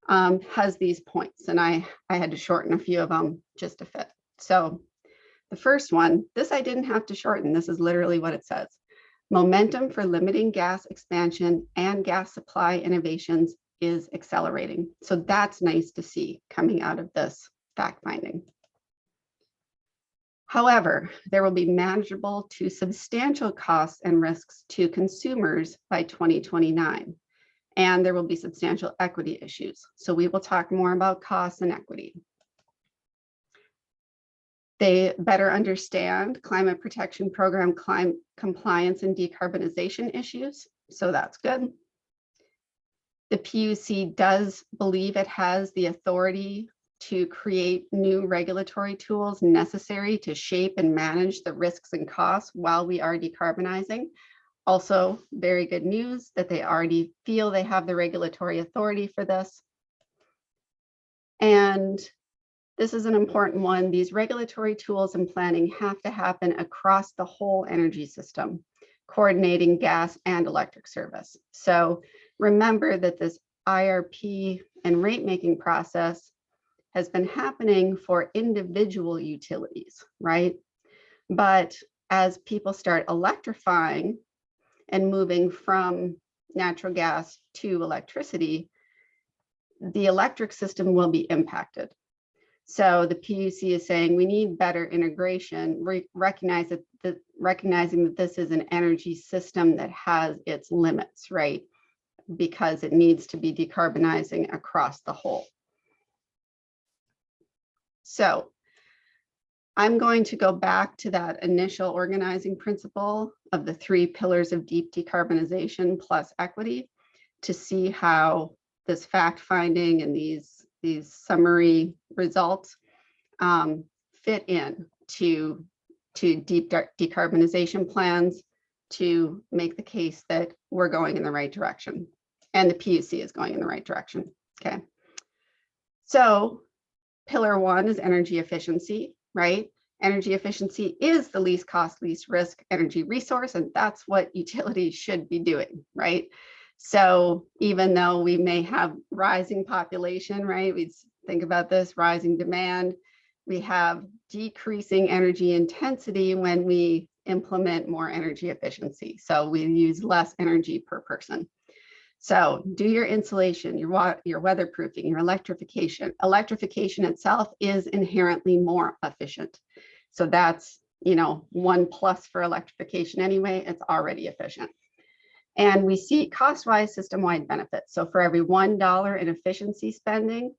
has these points, and I had to shorten a few of them just to fit. So the first one, this I didn't have to shorten. This is literally what it says. Momentum for limiting gas expansion and gas supply innovations is accelerating. So that's nice to see coming out of this fact finding. However, there will be manageable to substantial costs and risks to consumers by 2029, and there will be substantial equity issues. So we will talk more about costs and equity. They better understand climate protection program compliance and decarbonization issues. So that's good. The PUC does believe it has the authority to create new regulatory tools necessary to shape and manage the risks and costs while we are decarbonizing. Also, very good news that they already feel they have the regulatory authority for this. And this is an important one. These regulatory tools and planning have to happen across the whole energy system, coordinating gas and electric service. So remember that this IRP and rate making process has been happening for individual utilities, right? But as people start electrifying and moving from natural gas to electricity, the electric system will be impacted. So the PUC is saying we need better integration, recognizing that this is an energy system that has its limits, right? Because it needs to be decarbonizing across the whole. So I'm going to go back to that initial organizing principle of the 3 pillars of deep decarbonization plus equity to see how this fact finding and these summary results fit in to deep decarbonization plans to make the case that we're going in the right direction and the PUC is going in the right direction. Okay. So pillar 1 is energy efficiency, right? Energy efficiency is the least cost, least risk energy resource, and that's what utilities should be doing, right? So even though we may have rising population, right? We think about this rising demand, we have decreasing energy intensity when we implement more energy efficiency. So we use less energy per person. So do your insulation, your weatherproofing, your electrification. Electrification itself is inherently more efficient. So that's, 1+ for electrification anyway, it's already efficient. And we see cost-wise system-wide benefits. So for every $1 in efficiency spending,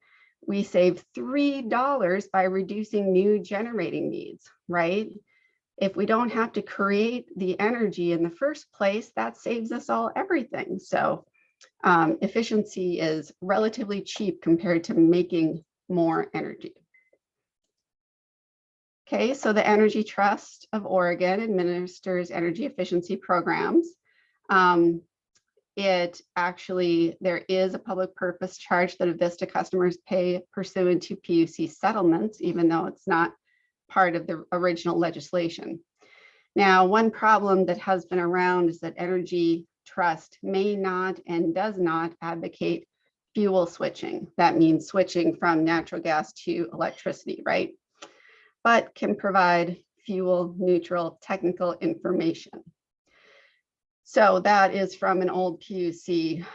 we save $3 by reducing new generating needs, right? If we don't have to create the energy in the first place, that saves us all everything. So efficiency is relatively cheap compared to making more energy. Okay, so the Energy Trust of Oregon administers energy efficiency programs. There is a public purpose charge that Avista customers pay pursuant to PUC settlements, even though it's not part of the original legislation. Now, one problem that has been around is that Energy Trust may not and does not advocate fuel switching. That means switching from natural gas to electricity, right? But can provide fuel neutral technical information. So that is from an old PUC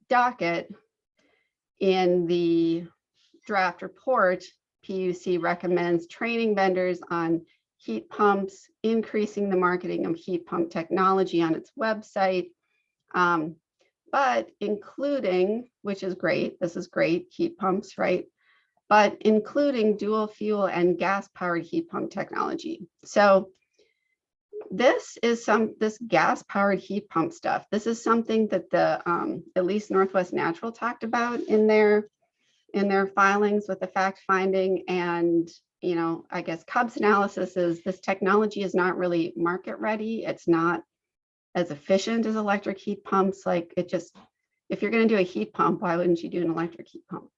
docket. In the draft report, PUC recommends training vendors on heat pumps, increasing the marketing of heat pump technology on its website, but including, which is great, this is great, heat pumps, right? But including dual fuel and gas powered heat pump technology. So this gas powered heat pump stuff, this is something that the at least Northwest Natural talked about in their filings with the fact finding. And I guess Cub's analysis is this technology is not really market ready. It's not as efficient as electric heat pumps. Like if you're going to do a heat pump, why wouldn't you do an electric heat pump?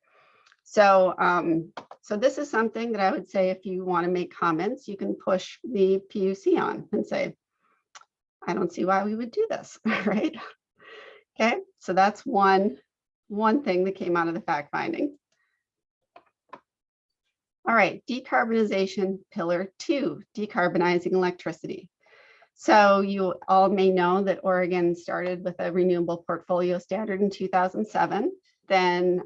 So, so this is something that I would say, if you want to make comments, you can push the PUC on and say, I don't see why we would do this, right? Okay, so that's one thing that came out of the fact finding. All right, decarbonization pillar 2, decarbonizing electricity. So you all may know that Oregon started with a renewable portfolio standard in 2007. Then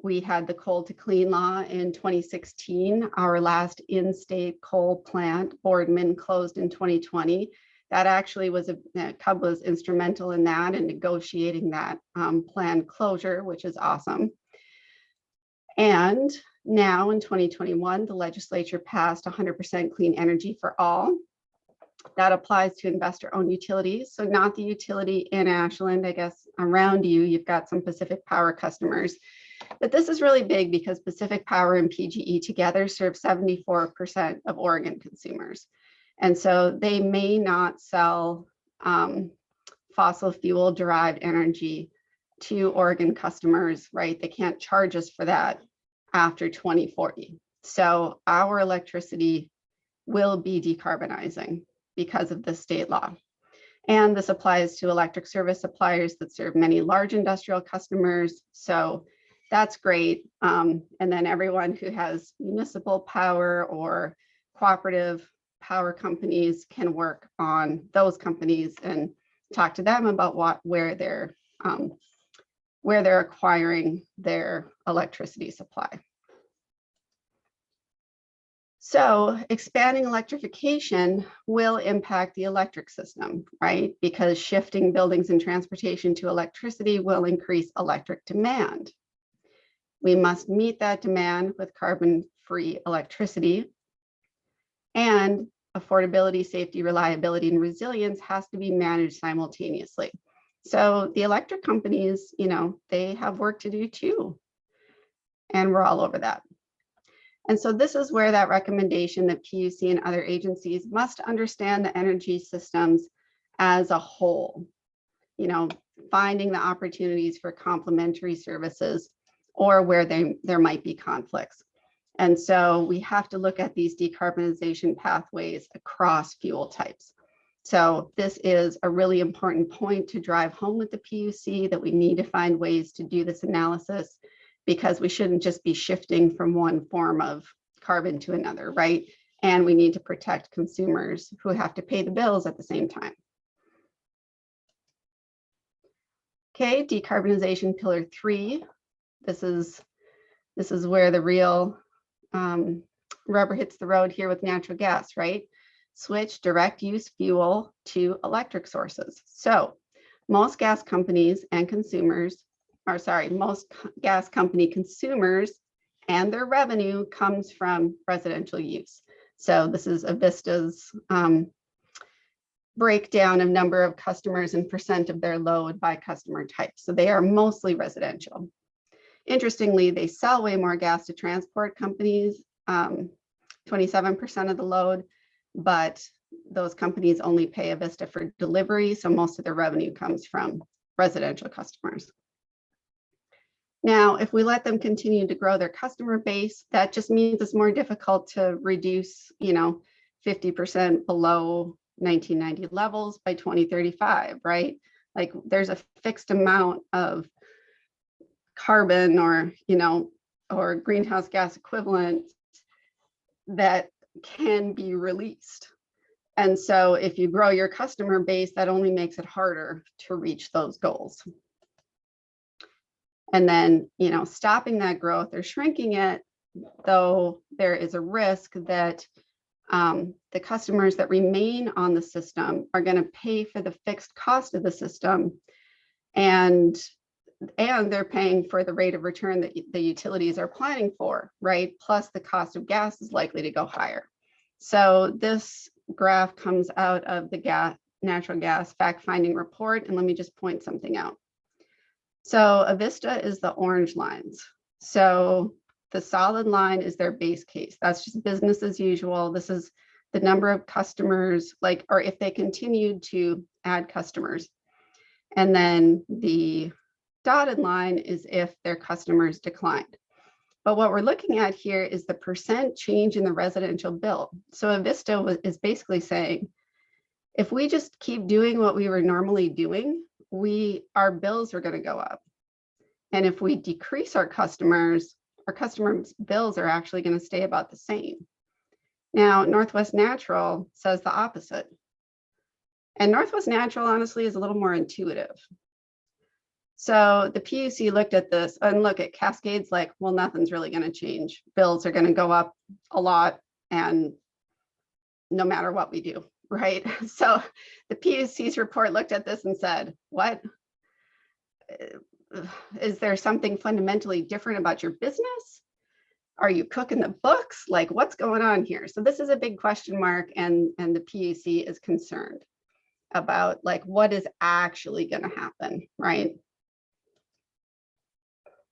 we had the coal to clean law in 2016. Our last in-state coal plant, Boardman, closed in 2020. That actually was Cub was instrumental in that and negotiating that planned closure, which is awesome. And now in 2021, the legislature passed 100% clean energy for all. That applies to investor-owned utilities. So not the utility in Ashland, I guess around you've got some Pacific Power customers. But this is really big because Pacific Power and PGE together serve 74% of Oregon consumers. And so they may not sell fossil fuel derived energy to Oregon customers, right? They can't charge us for that after 2040. So our electricity will be decarbonizing because of the state law. And this applies to electric service suppliers that serve many large industrial customers. So that's great. And then everyone who has municipal power or cooperative power companies can work on those companies and talk to them about where they're acquiring their electricity supply. So expanding electrification will impact the electric system, right? Because shifting buildings and transportation to electricity will increase electric demand. We must meet that demand with carbon-free electricity, and affordability, safety, reliability, and resilience has to be managed simultaneously. So the electric companies, they have work to do too, and we're all over that. And so this is where that recommendation that PUC and other agencies must understand the energy systems as a whole, finding the opportunities for complementary services or where there might be conflicts. And so we have to look at these decarbonization pathways across fuel types. So this is a really important point to drive home with the PUC, that we need to find ways to do this analysis, because we shouldn't just be shifting from one form of carbon to another, right? And we need to protect consumers who have to pay the bills at the same time. Okay, decarbonization pillar 3. This is where the real rubber hits the road here with natural gas, right? Switch direct use fuel to electric sources. So most gas companies and consumers, most gas company consumers and their revenue comes from residential use. So this is Avista's breakdown of number of customers and percent of their load by customer type. So they are mostly residential. Interestingly, they sell way more gas to transport companies, 27% of the load, but those companies only pay Avista for delivery. So most of their revenue comes from residential customers. Now, if we let them continue to grow their customer base, that just means it's more difficult to reduce, 50% 50% below 1990 levels by 2035, right? Like there's a fixed amount of carbon or, or greenhouse gas equivalent that can be released. And so if you grow your customer base, that only makes it harder to reach those goals. And then, stopping that growth or shrinking it, though there is a risk that the customers that remain on the system are going to pay for the fixed cost of the system, and they're paying for the rate of return that the utilities are planning for, right? Plus the cost of gas is likely to go higher. So this graph comes out of the natural gas fact-finding report, and let me just point something out. So Avista is the orange lines. So the solid line is their base case. That's just business as usual. This is the number of customers, or if they continued to add customers. And then the dotted line is if their customers declined. But what we're looking at here is the percent change in the residential bill. So Avista is basically saying, if we just keep doing what we were normally doing, our bills are going to go up. And if we decrease our customers' bills are actually going to stay about the same. Now, Northwest Natural says the opposite. And Northwest Natural, honestly, is a little more intuitive. So the PUC looked at this, and look at Cascade's like, well, nothing's really going to change. Bills are going to go up a lot, and no matter what we do, right? So the PUC's report looked at this and said, what? Is there something fundamentally different about your business? Are you cooking the books? Like, what's going on here? So this is a big question mark, and the PUC is concerned about what is actually going to happen, right?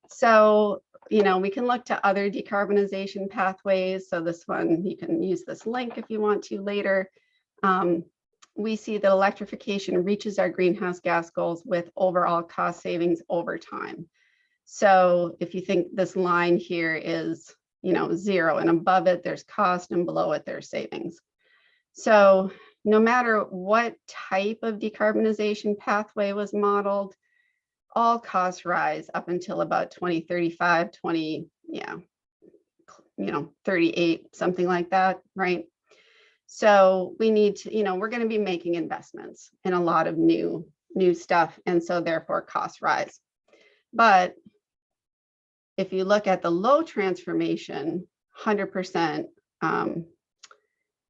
So, we can look to other decarbonization pathways. So this one, you can use this link if you want to later. We see that electrification reaches our greenhouse gas goals with overall cost savings over time. So if you think this line here is, 0, and above it, there's cost, and below it, there's savings. So no matter what type of decarbonization pathway was modeled, all costs rise up until about 2035, 38, something like that, right? So we need to, we're going to be making investments in a lot of new stuff, and so therefore costs rise. But if you look at the low transformation, 100%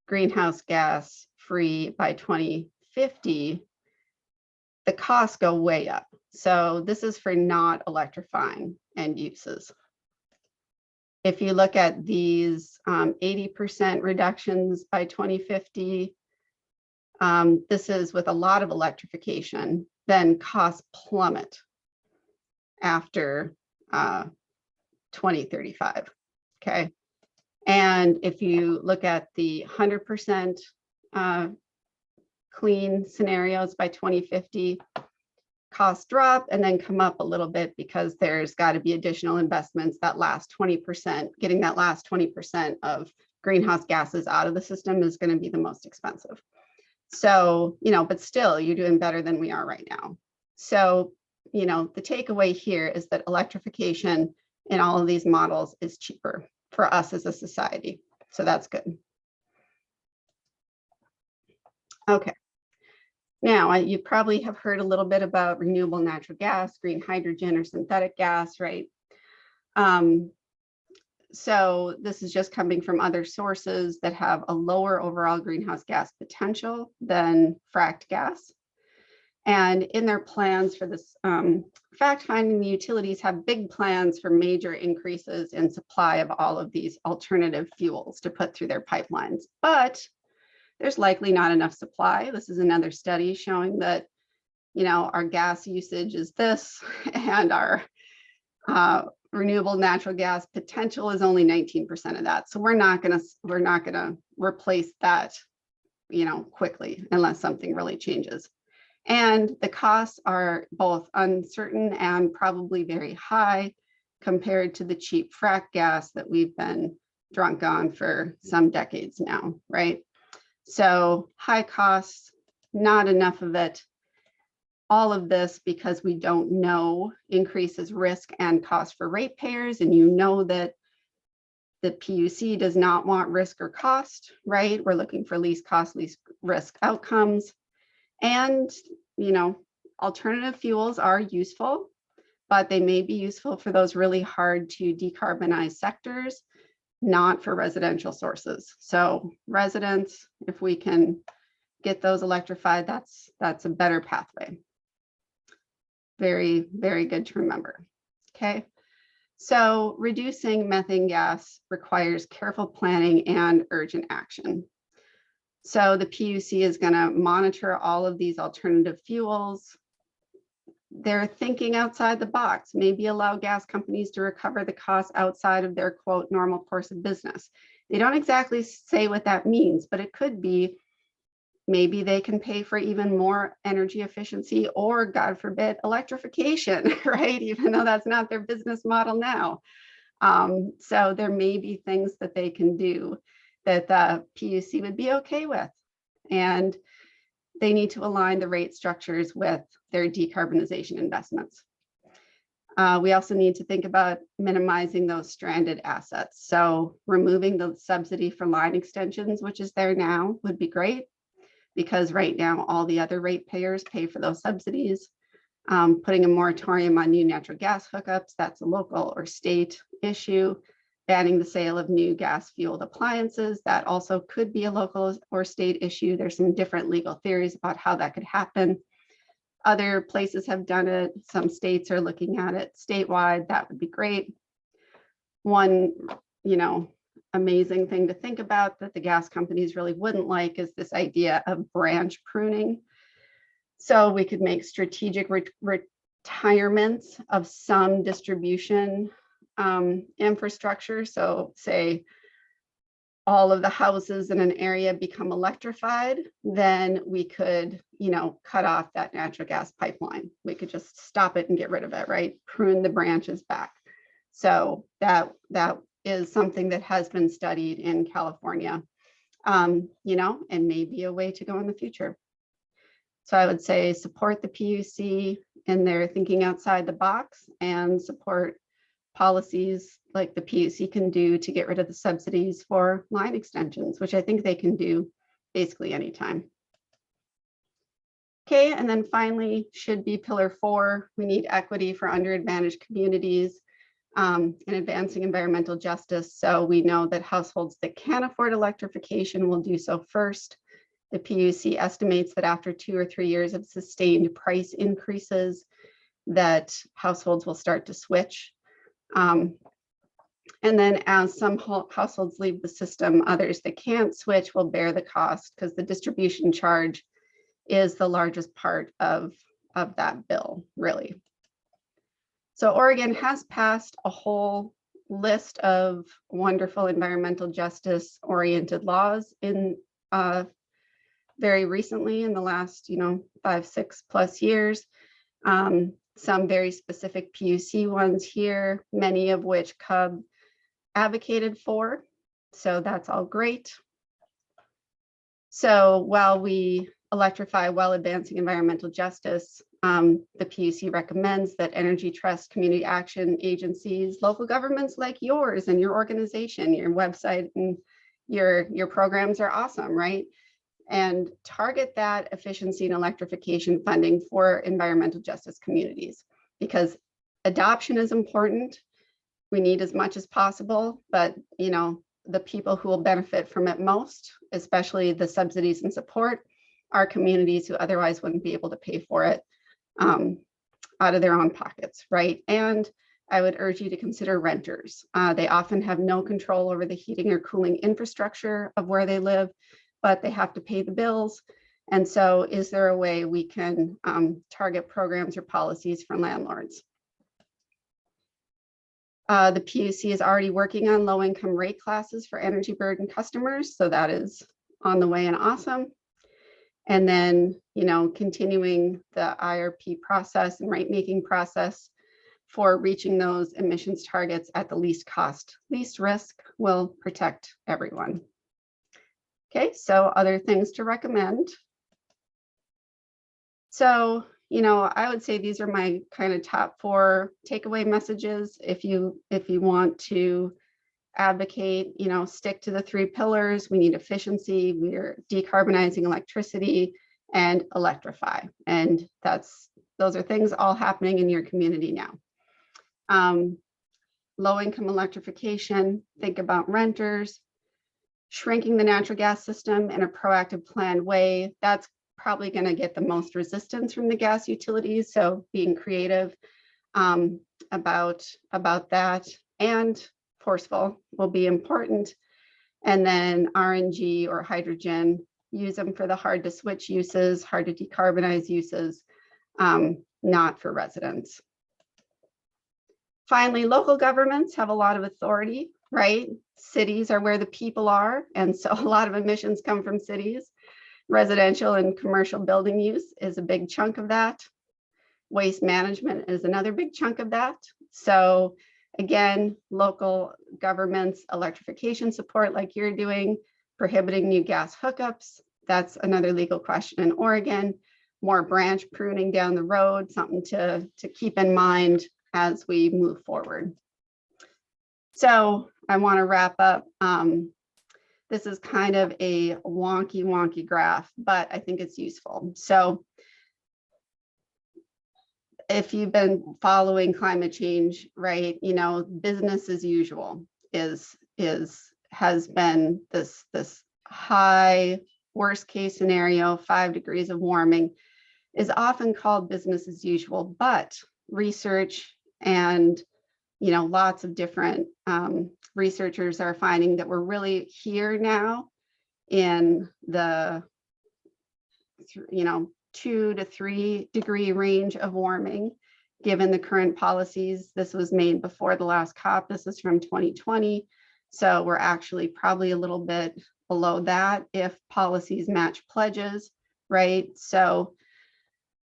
greenhouse gas free by 2050, the costs go way up. So this is for not electrifying end uses. If you look at these 80% reductions by 2050, this is with a lot of electrification, then costs plummet after 2035, okay? And if you look at the 100% clean scenarios by 2050, costs drop and then come up a little bit because there's got to be additional investments. That last 20%, getting that last 20% of greenhouse gases out of the system is going to be the most expensive. So, but still you're doing better than we are right now. So, the takeaway here is that electrification in all of these models is cheaper for us as a society. So that's good. Okay. Now, you probably have heard a little bit about renewable natural gas, green hydrogen, or synthetic gas, right? So this is just coming from other sources that have a lower overall greenhouse gas potential than fracked gas. And in their plans for this fact-finding, the utilities have big plans for major increases in supply of all of these alternative fuels to put through their pipelines. But there's likely not enough supply. This is another study showing that, our gas usage is this, and our renewable natural gas potential is only 19% of that. So we're not gonna replace that, quickly unless something really changes. And the costs are both uncertain and probably very high compared to the cheap frack gas that we've been drunk on for some decades now, right? So high costs, not enough of it. All of this because we don't know increases risk and cost for ratepayers, and you know that the PUC does not want risk or cost, right? We're looking for least cost, least risk outcomes. And, you know, alternative fuels are useful, but they may be useful for those really hard to decarbonize sectors, not for residential sources. So residents, if we can get those electrified, that's a better pathway. Very, very good to remember. Okay. So reducing methane gas requires careful planning and urgent action. So the PUC is going to monitor all of these alternative fuels. They're thinking outside the box, maybe allow gas companies to recover the costs outside of their quote normal course of business. They don't exactly say what that means, but it could be maybe they can pay for even more energy efficiency or, God forbid, electrification, right? Even though that's not their business model now. So there may be things that they can do that the PUC would be okay with. And they need to align the rate structures with their decarbonization investments. We also need to think about minimizing those stranded assets. So removing the subsidy for line extensions, which is there now, would be great, because right now all the other ratepayers pay for those subsidies. Putting a moratorium on new natural gas hookups, that's a local or state issue. Banning the sale of new gas fueled appliances, that also could be a local or state issue. There's some different legal theories about how that could happen. Other places have done it. Some states are looking at it statewide. That would be great. One, amazing thing to think about that the gas companies really wouldn't like is this idea of branch pruning. So we could make strategic retirements of some distribution infrastructure. So say all of the houses in an area become electrified, then we could, cut off that natural gas pipeline. We could just stop it and get rid of it, right? Prune the branches back. So that is something that has been studied in California, and may be a way to go in the future. So I would say support the PUC in their thinking outside the box and support policies like the PUC can do to get rid of the subsidies for line extensions, which I think they can do basically anytime. Okay, and then finally should be pillar 4. We need equity for underadvantaged communities and advancing environmental justice. So we know that households that can afford electrification will do so first. The PUC estimates that after 2 or 3 years of sustained price increases, that households will start to switch. And then as some households leave the system, others that can't switch will bear the cost because the distribution charge is the largest part of that bill, really. So Oregon has passed a whole list of wonderful environmental justice oriented laws in very recently in the last 5-6+ years. Some very specific PUC ones here, many of which CUB advocated for. So that's all great. So while we electrify while advancing environmental justice, the PUC recommends that Energy Trust community action agencies, local governments like yours and your organization, your website and your programs are awesome, right? And target that efficiency and electrification funding for environmental justice communities, because adoption is important. We need as much as possible, but the people who will benefit from it most, especially the subsidies and support, are communities who otherwise wouldn't be able to pay for it out of their own pockets, right? And I would urge you to consider renters. They often have no control over the heating or cooling infrastructure of where they live, but they have to pay the bills. And so is there a way we can target programs or policies for landlords? The PUC is already working on low-income rate classes for energy burden customers. So that is on the way and awesome. And then, continuing the IRP process and rate-making process for reaching those emissions targets at the least cost. Least risk will protect everyone. Okay, so other things to recommend. So, I would say these are my kind of top 4 takeaway messages. If you want to advocate, stick to the 3 pillars. We need efficiency, we're decarbonizing electricity, and electrify. And those are things all happening in your community now. Low-income electrification, think about renters, shrinking the natural gas system in a proactive, planned way. That's probably going to get the most resistance from the gas utilities. So being creative about that, and forceful will be important. And then RNG or hydrogen, use them for the hard to switch uses, hard to decarbonize uses, not for residents. Finally, local governments have a lot of authority, right? Cities are where the people are. And so a lot of emissions come from cities. Residential and commercial building use is a big chunk of that. Waste management is another big chunk of that. So again, local governments, electrification support like you're doing, prohibiting new gas hookups, that's another legal question in Oregon. More branch pruning down the road, something to keep in mind as we move forward. So I want to wrap up. This is kind of a wonky graph, but I think it's useful. So if you've been following climate change, right, business as usual has been this high worst case scenario, 5 degrees of warming is often called business as usual, but research and lots of different researchers are finding that we're really here now in the 2 to 3 degree range of warming, given the current policies. This was made before the last COP. This is from 2020. So we're actually probably a little bit below that if policies match pledges, right? So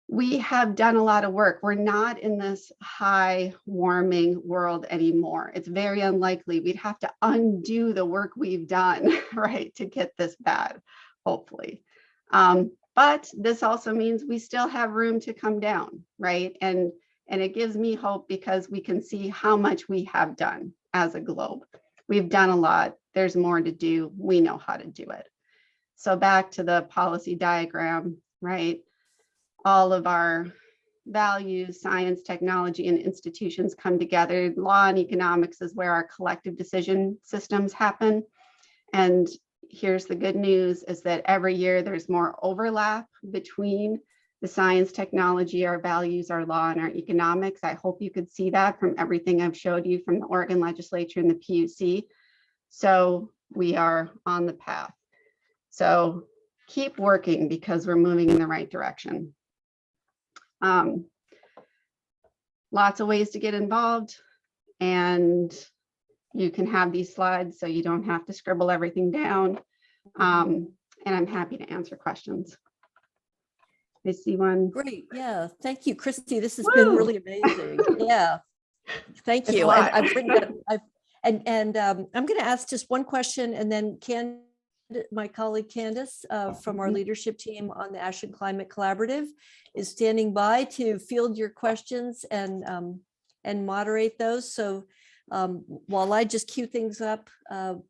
we have done a lot of work. We're not in this high warming world anymore. It's very unlikely. We'd have to undo the work we've done, right, to get this bad, hopefully. But this also means we still have room to come down, right? And it gives me hope because we can see how much we have done as a globe. We've done a lot. There's more to do. We know how to do it. So back to the policy diagram, right? All of our values, science, technology, and institutions come together. Law and economics is where our collective decision systems happen. And here's the good news is that every year there's more overlap between the science, technology, our values, our law, and our economics. I hope you could see that from everything I've showed you from the Oregon legislature and the PUC. So we are on the path. So keep working because we're moving in the right direction. Lots of ways to get involved, and you can have these slides so you don't have to scribble everything down. And I'm happy to answer questions. I see one. Great. Yeah. Thank you, Christy. This has been really amazing. Yeah. Thank you. And I've written that. I'm going to ask just one question, and then my colleague Candace from our leadership team on the Ashland Climate Collaborative is standing by to field your questions and moderate those. So while I just cue things up,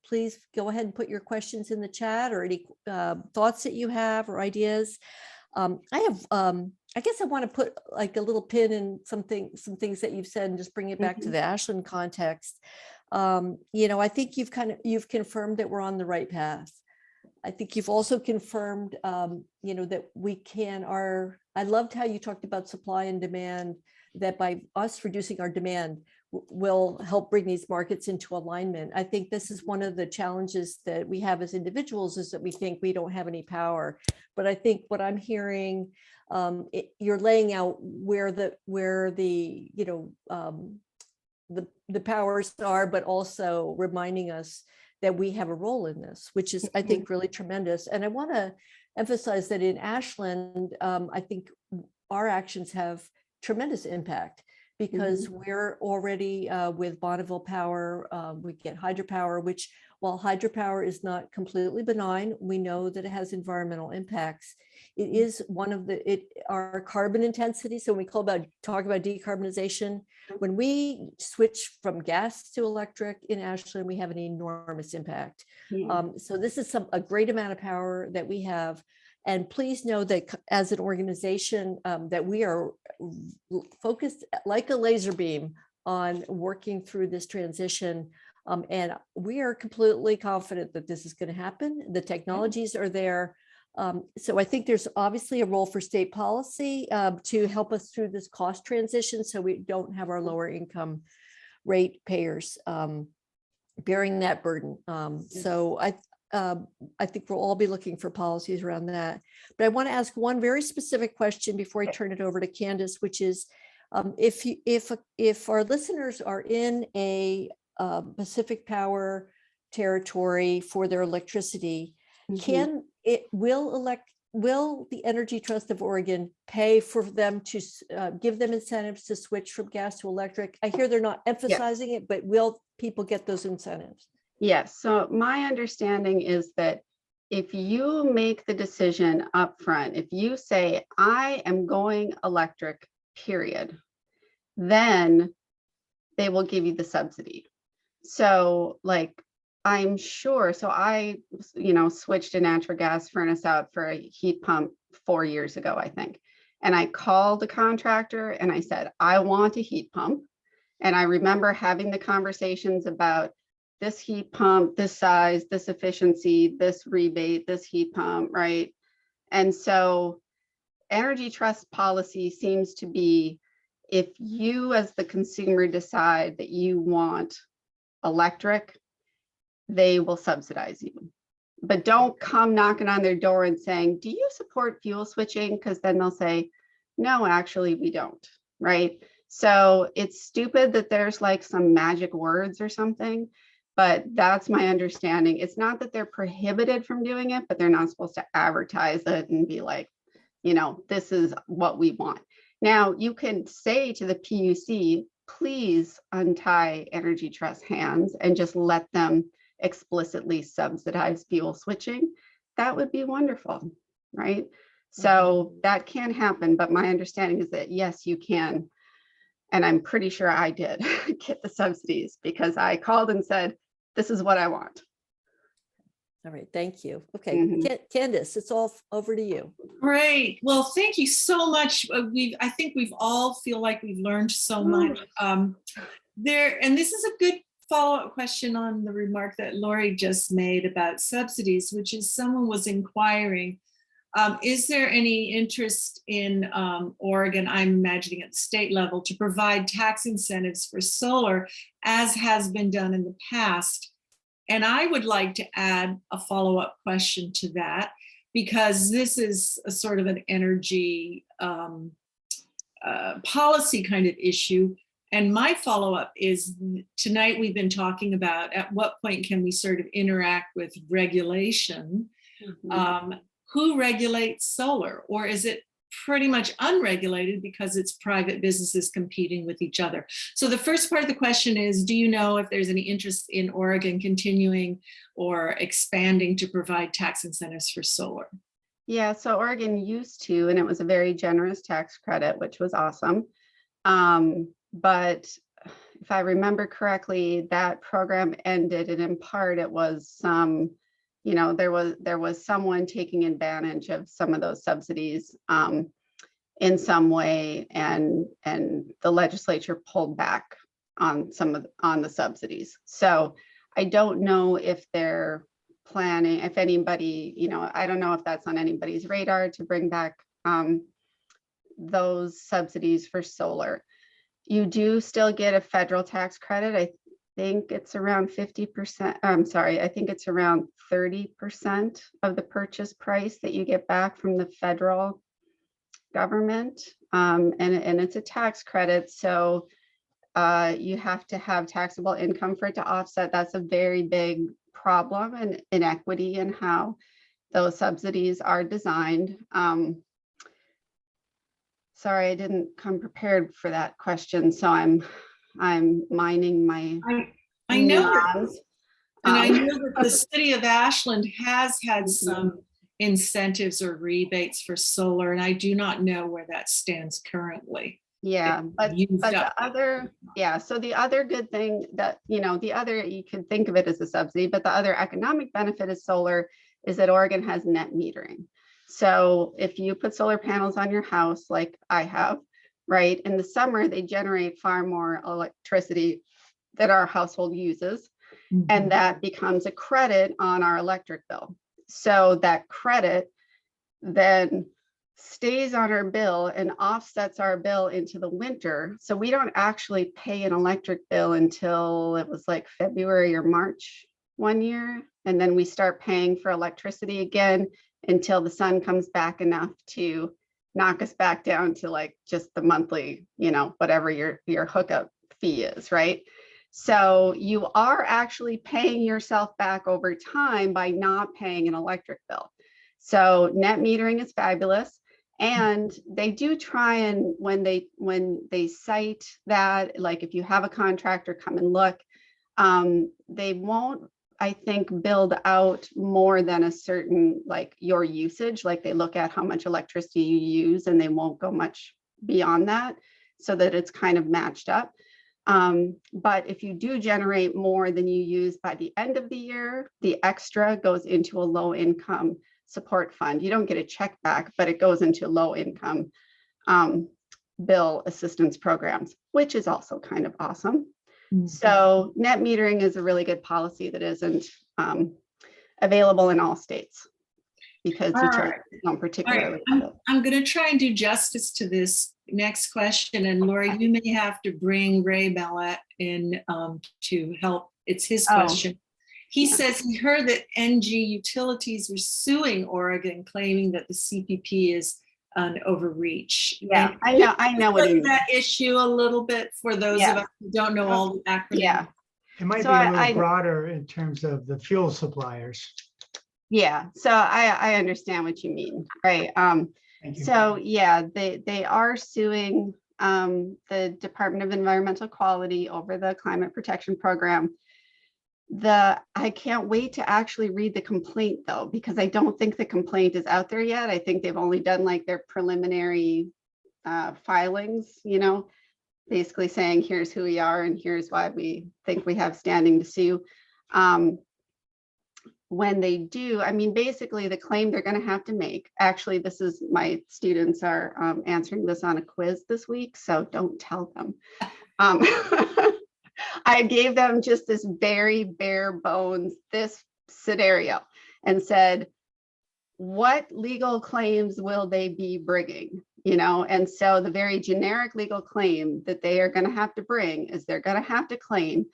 please go ahead and put your questions in the chat or any thoughts that you have or ideas. I guess I want to put like a little pin in some things that you've said and just bring it back to the Ashland context. I think you've confirmed that we're on the right path. I think you've also confirmed, that we I loved how you talked about supply and demand, that by us reducing our demand will help bring these markets into alignment. I think this is one of the challenges that we have as individuals, is that we think we don't have any power. But I think what I'm hearing, you're laying out where the powers are, but also reminding us that we have a role in this, which is, I think, really tremendous. And I want to emphasize that in Ashland, I think our actions have tremendous impact. because we're already with Bonneville Power, we get hydropower, which while hydropower is not completely benign, we know that it has environmental impacts. It is one of our carbon intensity. So when we talk about decarbonization, when we switch from gas to electric in Ashland, we have an enormous impact. So this is a great amount of power that we have. And please know that as an organization that we are focused like a laser beam on working through this transition. And we are completely confident that this is going to happen. The technologies are there. So I think there's obviously a role for state policy to help us through this cost transition so we don't have our lower income rate payers bearing that burden. So I think we'll all be looking for policies around that. But I want to ask one very specific question before I turn it over to Candace, which is if our listeners are in a Pacific Power territory for their electricity, will the Energy Trust of Oregon pay for them to give them incentives to switch from gas to electric? I hear they're not emphasizing it, but will people get those incentives? Yes. So my understanding is that if you make the decision up front, if you say, I am going electric, period, then they will give you the subsidy. So like, I'm sure, so I, switched a natural gas furnace out for a heat pump 4 years ago, I think. And I called the contractor and I said, I want a heat pump. And I remember having the conversations about this heat pump, this size, this efficiency, this rebate, this heat pump, right? And so Energy Trust policy seems to be, if you as the consumer decide that you want electric, they will subsidize you. But don't come knocking on their door and saying, do you support fuel switching? Because then they'll say, no, actually, we don't, right? So it's stupid that there's like some magic words or something, but that's my understanding. It's not that they're prohibited from doing it, but they're not supposed to advertise it and be like, this is what we want. Now, you can say to the PUC, please untie Energy Trust hands and just let them explicitly subsidize fuel switching. That would be wonderful, right? So that can happen, but my understanding is that yes, you can. And I'm pretty sure I did get the subsidies because I called and said, this is what I want. All right, thank you. Okay, Candace, it's all over to you. Great. Well, thank you so much. I think we've all feel like we've learned so much. And this is a good follow-up question on the remark that Lori just made about subsidies, which is someone was inquiring, is there any interest in Oregon, I'm imagining at the state level, to provide tax incentives for solar as has been done in the past? And I would like to add a follow-up question to that, because this is a sort of an energy policy kind of issue. And my follow-up is, tonight we've been talking about at what point can we sort of interact with regulation? Who regulates solar? Or is it pretty much unregulated because it's private businesses competing with each other? So the first part of the question is, do you know if there's any interest in Oregon continuing or expanding to provide tax incentives for solar? Yeah, so Oregon used to, and it was a very generous tax credit, which was awesome. But if I remember correctly, that program ended, and in part it was some, there was someone taking advantage of some of those subsidies in some way, and the legislature pulled back on on the subsidies. So I don't know if they're planning, if anybody, I don't know if that's on anybody's radar to bring back those subsidies for solar. You do still get a federal tax credit. I think it's around 50%. I'm sorry, I think it's around 30% of the purchase price that you get back from the federal government. And it's a tax credit. So you have to have taxable income for it to offset. That's a very big problem and inequity in how those subsidies are designed. Sorry, I didn't come prepared for that question, so I'm mining my I know that, neurons. and I know that the city of Ashland has had some incentives or rebates for solar, and I do not know where that stands currently. Yeah, but the other, yeah, so the other good thing that, the other, you could think of it as a subsidy, but the other economic benefit of solar is that Oregon has net metering. So if you put solar panels on your house, like I have, right, in the summer, they generate far more electricity that our household uses, and that becomes a credit on our electric bill. So that credit then stays on our bill and offsets our bill into the winter. So we don't actually pay an electric bill until it was like February or March one year. And then we start paying for electricity again until the sun comes back enough to knock us back down to like just the monthly, whatever your hookup fee is, right? So you are actually paying yourself back over time by not paying an electric bill. So net metering is fabulous. And they do try, and when they cite that, like if you have a contractor come and look, they won't, I think, build out more than a certain, like your usage, like they look at how much electricity you use and they won't go much beyond that so that it's kind of matched up. But if you do generate more than you use by the end of the year, the extra goes into a low income support fund. You don't get a check back, but it goes into low income bill assistance programs, which is also kind of awesome. So net metering is a really good policy that isn't available in all states because utilities don't particularly. I'm going to try and do justice to this next question, and Lori, you may have to bring Ray Ballett in to help. It's his question. He says he heard that NG utilities were suing Oregon, claiming that the CPP is an overreach. Yeah, and I know what you mean. That issue a little bit for those of us who don't know all the acronyms. Yeah, it might be a little broader in terms of the fuel suppliers. Yeah, so I understand what you mean, right? So yeah, they are suing the Department of Environmental Quality over the climate protection program. I can't wait to actually read the complaint though, because I don't think the complaint is out there yet. I think they've only done like their preliminary filings, basically saying here's who we are and here's why we think we have standing to sue. When they do, I mean, basically the claim they're going to have to make, actually, this is my students are answering this on a quiz this week, so don't tell them. I gave them just this very bare bones, this scenario, and said, what legal claims will they be bringing? And so the very generic legal claim that they are going to have to bring is they're going to have to claim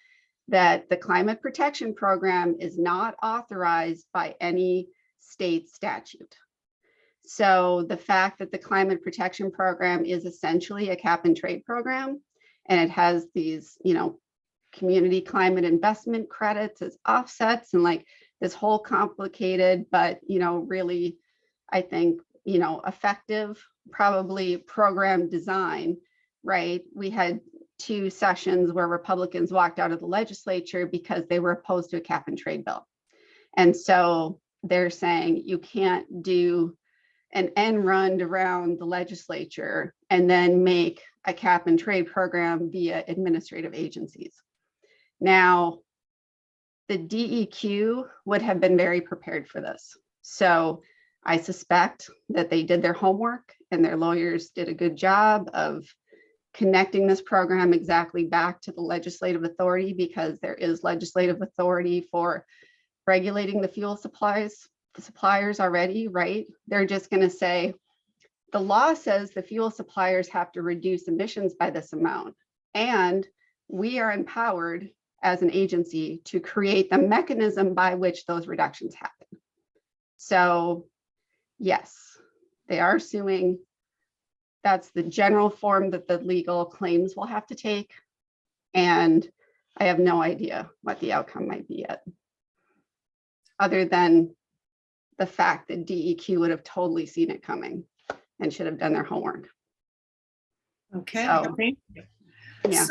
that the climate protection program is not authorized by any state statute. So the fact that the climate protection program is essentially a cap and trade program, and it has these, community climate investment credits as offsets and like this whole complicated, but, really, I think, effective, probably program design, right? We had 2 sessions where Republicans walked out of the legislature because they were opposed to a cap and trade bill. And so they're saying you can't do an end run around the legislature and then make a cap and trade program via administrative agencies. Now, the DEQ would have been very prepared for this. So I suspect that they did their homework and their lawyers did a good job of connecting this program exactly back to the legislative authority, because there is legislative authority for regulating the fuel suppliers already, right? They're just going to say, the law says the fuel suppliers have to reduce emissions by this amount, and we are empowered as an agency to create the mechanism by which those reductions happen. So yes, they are suing. That's the general form that the legal claims will have to take. And I have no idea what the outcome might be yet, other than the fact that DEQ would have totally seen it coming and should have done their homework. Okay. So, Thank you. yeah.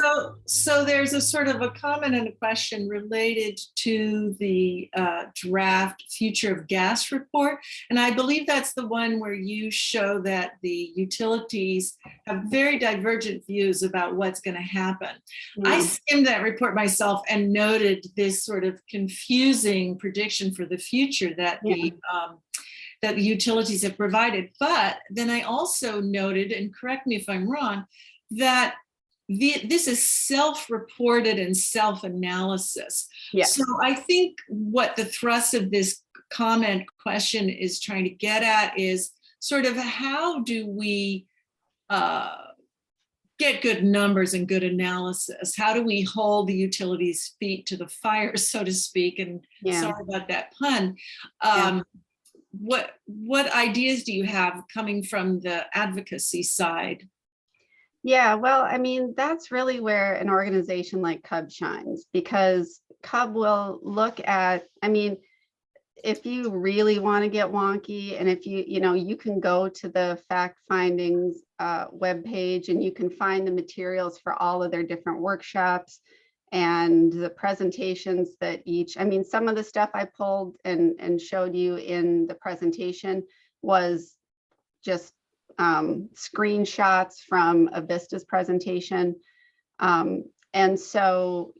So there's a sort of a comment and a question related to the draft Future of Gas report. And I believe that's the one where you show that the utilities have very divergent views about what's going to happen. I skimmed that report myself and noted this sort of confusing prediction for the future that that the utilities have provided. But then I also noted, and correct me if I'm wrong, that this is self-reported and self-analysis. Yes. So I think what the thrust of this comment question is trying to get at is sort of how do we get good numbers and good analysis? How do we hold the utilities' feet to the fire, so to speak? And sorry about that pun. What ideas do you have coming from the advocacy side? Yeah, well, I mean, that's really where an organization like CUB shines, because CUB will look at, I mean, if you really want to get wonky, and if you can go to the fact findings webpage and you can find the materials for all of their different workshops and the presentations that I mean, some of the stuff I pulled and showed you in the presentation was just screenshots from Avista's presentation. And so,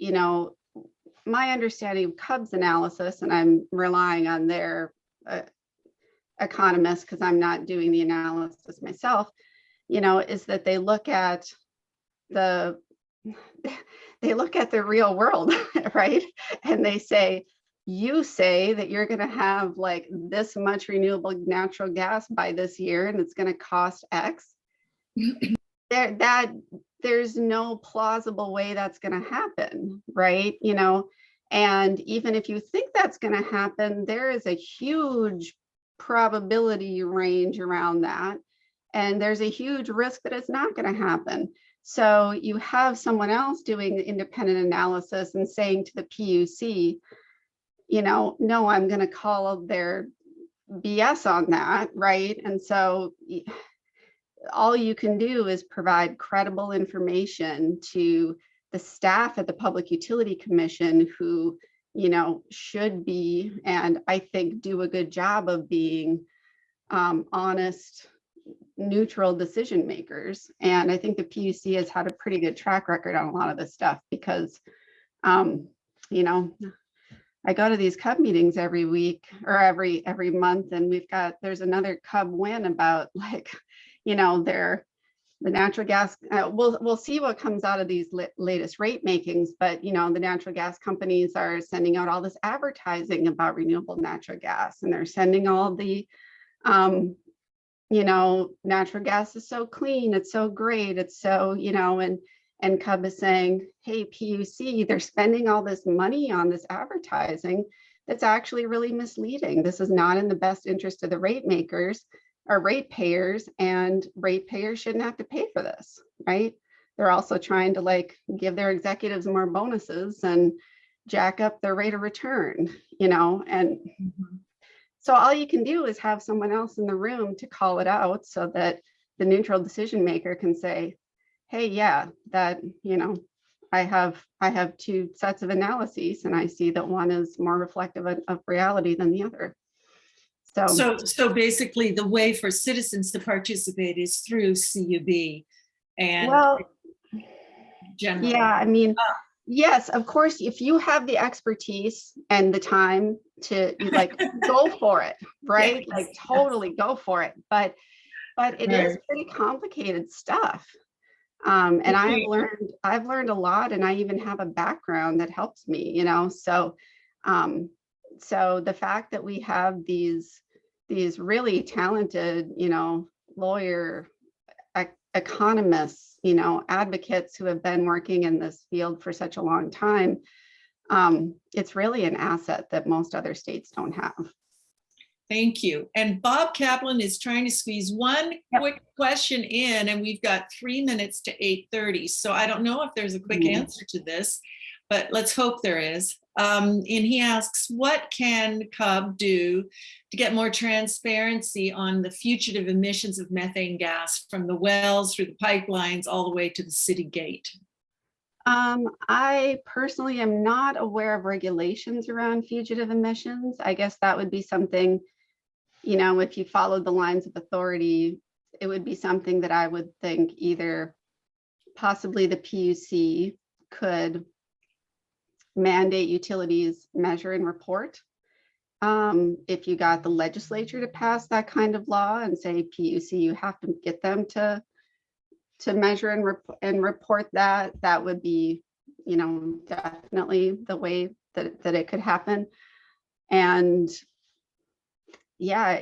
my understanding of CUB's analysis, and I'm relying on their economists because I'm not doing the analysis myself, is that they look at the real world, right? And they say, you say that you're going to have like this much renewable natural gas by this year, and it's going to cost X. There's no plausible way that's going to happen, right? And even if you think that's going to happen, there is a huge probability range around that. And there's a huge risk that it's not going to happen. So you have someone else doing independent analysis and saying to the PUC, no, I'm going to call their BS on that, right? And so all you can do is provide credible information to the staff at the Public Utility Commission who, should be, and I think do a good job of being honest, neutral decision makers. And I think the PUC has had a pretty good track record on a lot of this stuff because, I go to these CUB meetings every week or every month, and there's another CUB win about the natural gas. We'll see what comes out of these latest rate makings, but the natural gas companies are sending out all this advertising about renewable natural gas, and they're sending all the natural gas is so clean, it's so great, it's so, and CUB is saying, hey, PUC, they're spending all this money on this advertising that's actually really misleading. This is not in the best interest of the rate makers or ratepayers, and ratepayers shouldn't have to pay for this, right? They're also trying to give their executives more bonuses and jack up their rate of return, and so all you can do is have someone else in the room to call it out so that the neutral decision maker can say, hey, yeah, that, I have two sets of analyses, and I see that one is more reflective of reality than the other. So basically the way for citizens to participate is through CUB and generally. Yeah, I mean, yes, of course, if you have the expertise and the time to go for it, right? Yes. Totally go for it. But it is pretty complicated stuff. And I've learned a lot, and I even have a background that helps me, so the fact that we have these really talented, lawyer economists, advocates who have been working in this field for such a long time, it's really an asset that most other states don't have. Thank you. And Bob Kaplan is trying to squeeze one quick question in, and we've got 3 minutes to 8:30. So I don't know if there's a quick answer to this. but let's hope there is. And he asks, what can CUB do to get more transparency on the fugitive emissions of methane gas from the wells through the pipelines all the way to the city gate? I personally am not aware of regulations around fugitive emissions. I guess that would be something, you know, if you followed the lines of authority, it would be something that I would think either possibly the PUC could mandate utilities measure and report. If you got the legislature to pass that kind of law and say, PUC, you have to get them to measure and report that, that would be, you know, definitely the way that it could happen. And yeah, I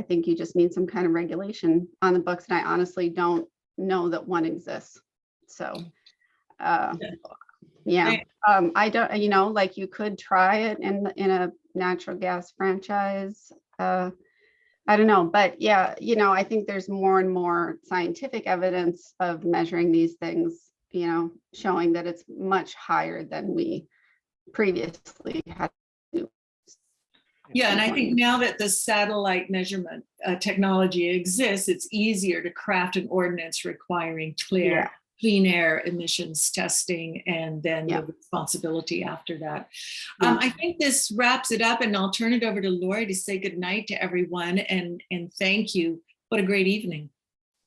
think you just need some kind of regulation on the books, and I honestly don't know that one exists. So yeah, I don't, you know, like you could try it in a natural gas franchise. I don't know, but yeah, you know, I think there's more and more scientific evidence of measuring these things, you know, showing that it's much higher than we previously had to. Yeah, and I think now that the satellite measurement technology exists, it's easier to craft an ordinance requiring clean air emissions testing, and then the responsibility after that. I think this wraps it up, and I'll turn it over to Lori to say good night to everyone and thank you. What a great evening.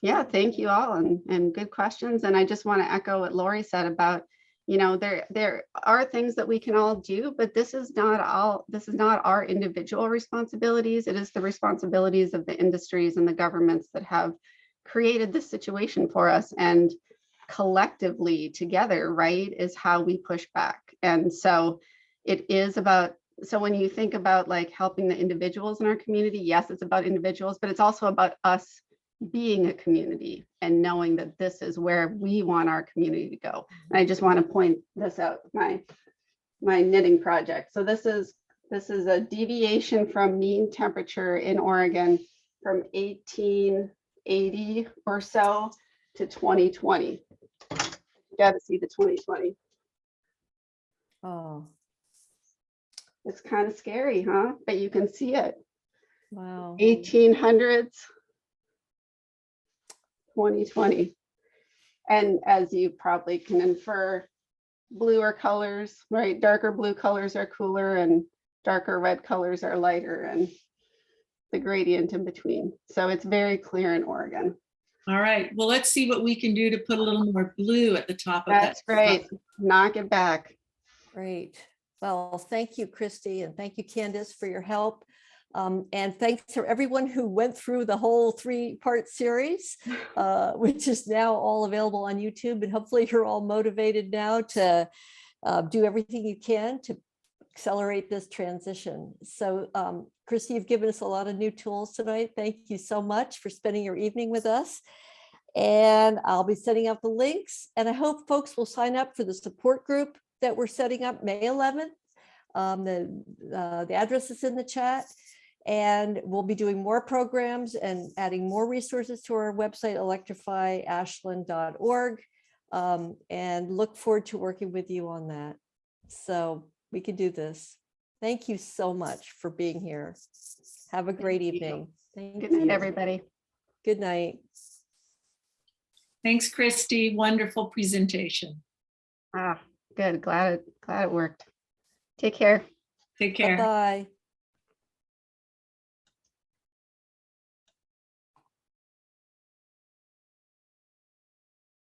Yeah, thank you all, and good questions. And I just want to echo what Lori said about, you know, there are things that we can all do, but this is not our individual responsibilities. It is the responsibilities of the industries and the governments that have created this situation for us. And collectively together, right, is how we push back. And so it is about, so when you think about like helping the individuals in our community, yes, it's about individuals, but it's also about us being a community and knowing that this is where we want our community to go. And I just want to point this out, my knitting project. So this is a deviation from mean temperature in Oregon from 1880 or so to 2020. You got to see the 2020. Oh, It's kind of scary, huh? But you can see it. wow. 1800s, 2020. And as you probably can infer, bluer colors, right? Darker blue colors are cooler and darker red colors are lighter, and the gradient in between. So it's very clear in Oregon. All right, well, let's see what we can do to put a little more blue at the top of that. That's great. Knock it back. Great. Well, thank you, Christy, and thank you, Candace, for your help. And thanks to everyone who went through the whole 3-part series, which is now all available on YouTube. And hopefully you're all motivated now to do everything you can to accelerate this transition. So Christy, you've given us a lot of new tools tonight. Thank you so much for spending your evening with us. And I'll be setting up the links, and I hope folks will sign up for the support group that we're setting up May 11th. The address is in the chat, and we'll be doing more programs and adding more resources to our website, electrifyashland.org, and look forward to working with you on that. So we can do this. Thank you so much for being here. Have a great evening. Good night, everybody. Good night. Thanks, Christy. Wonderful presentation. Ah, good. Glad it worked. Take care. Take care. Bye-bye.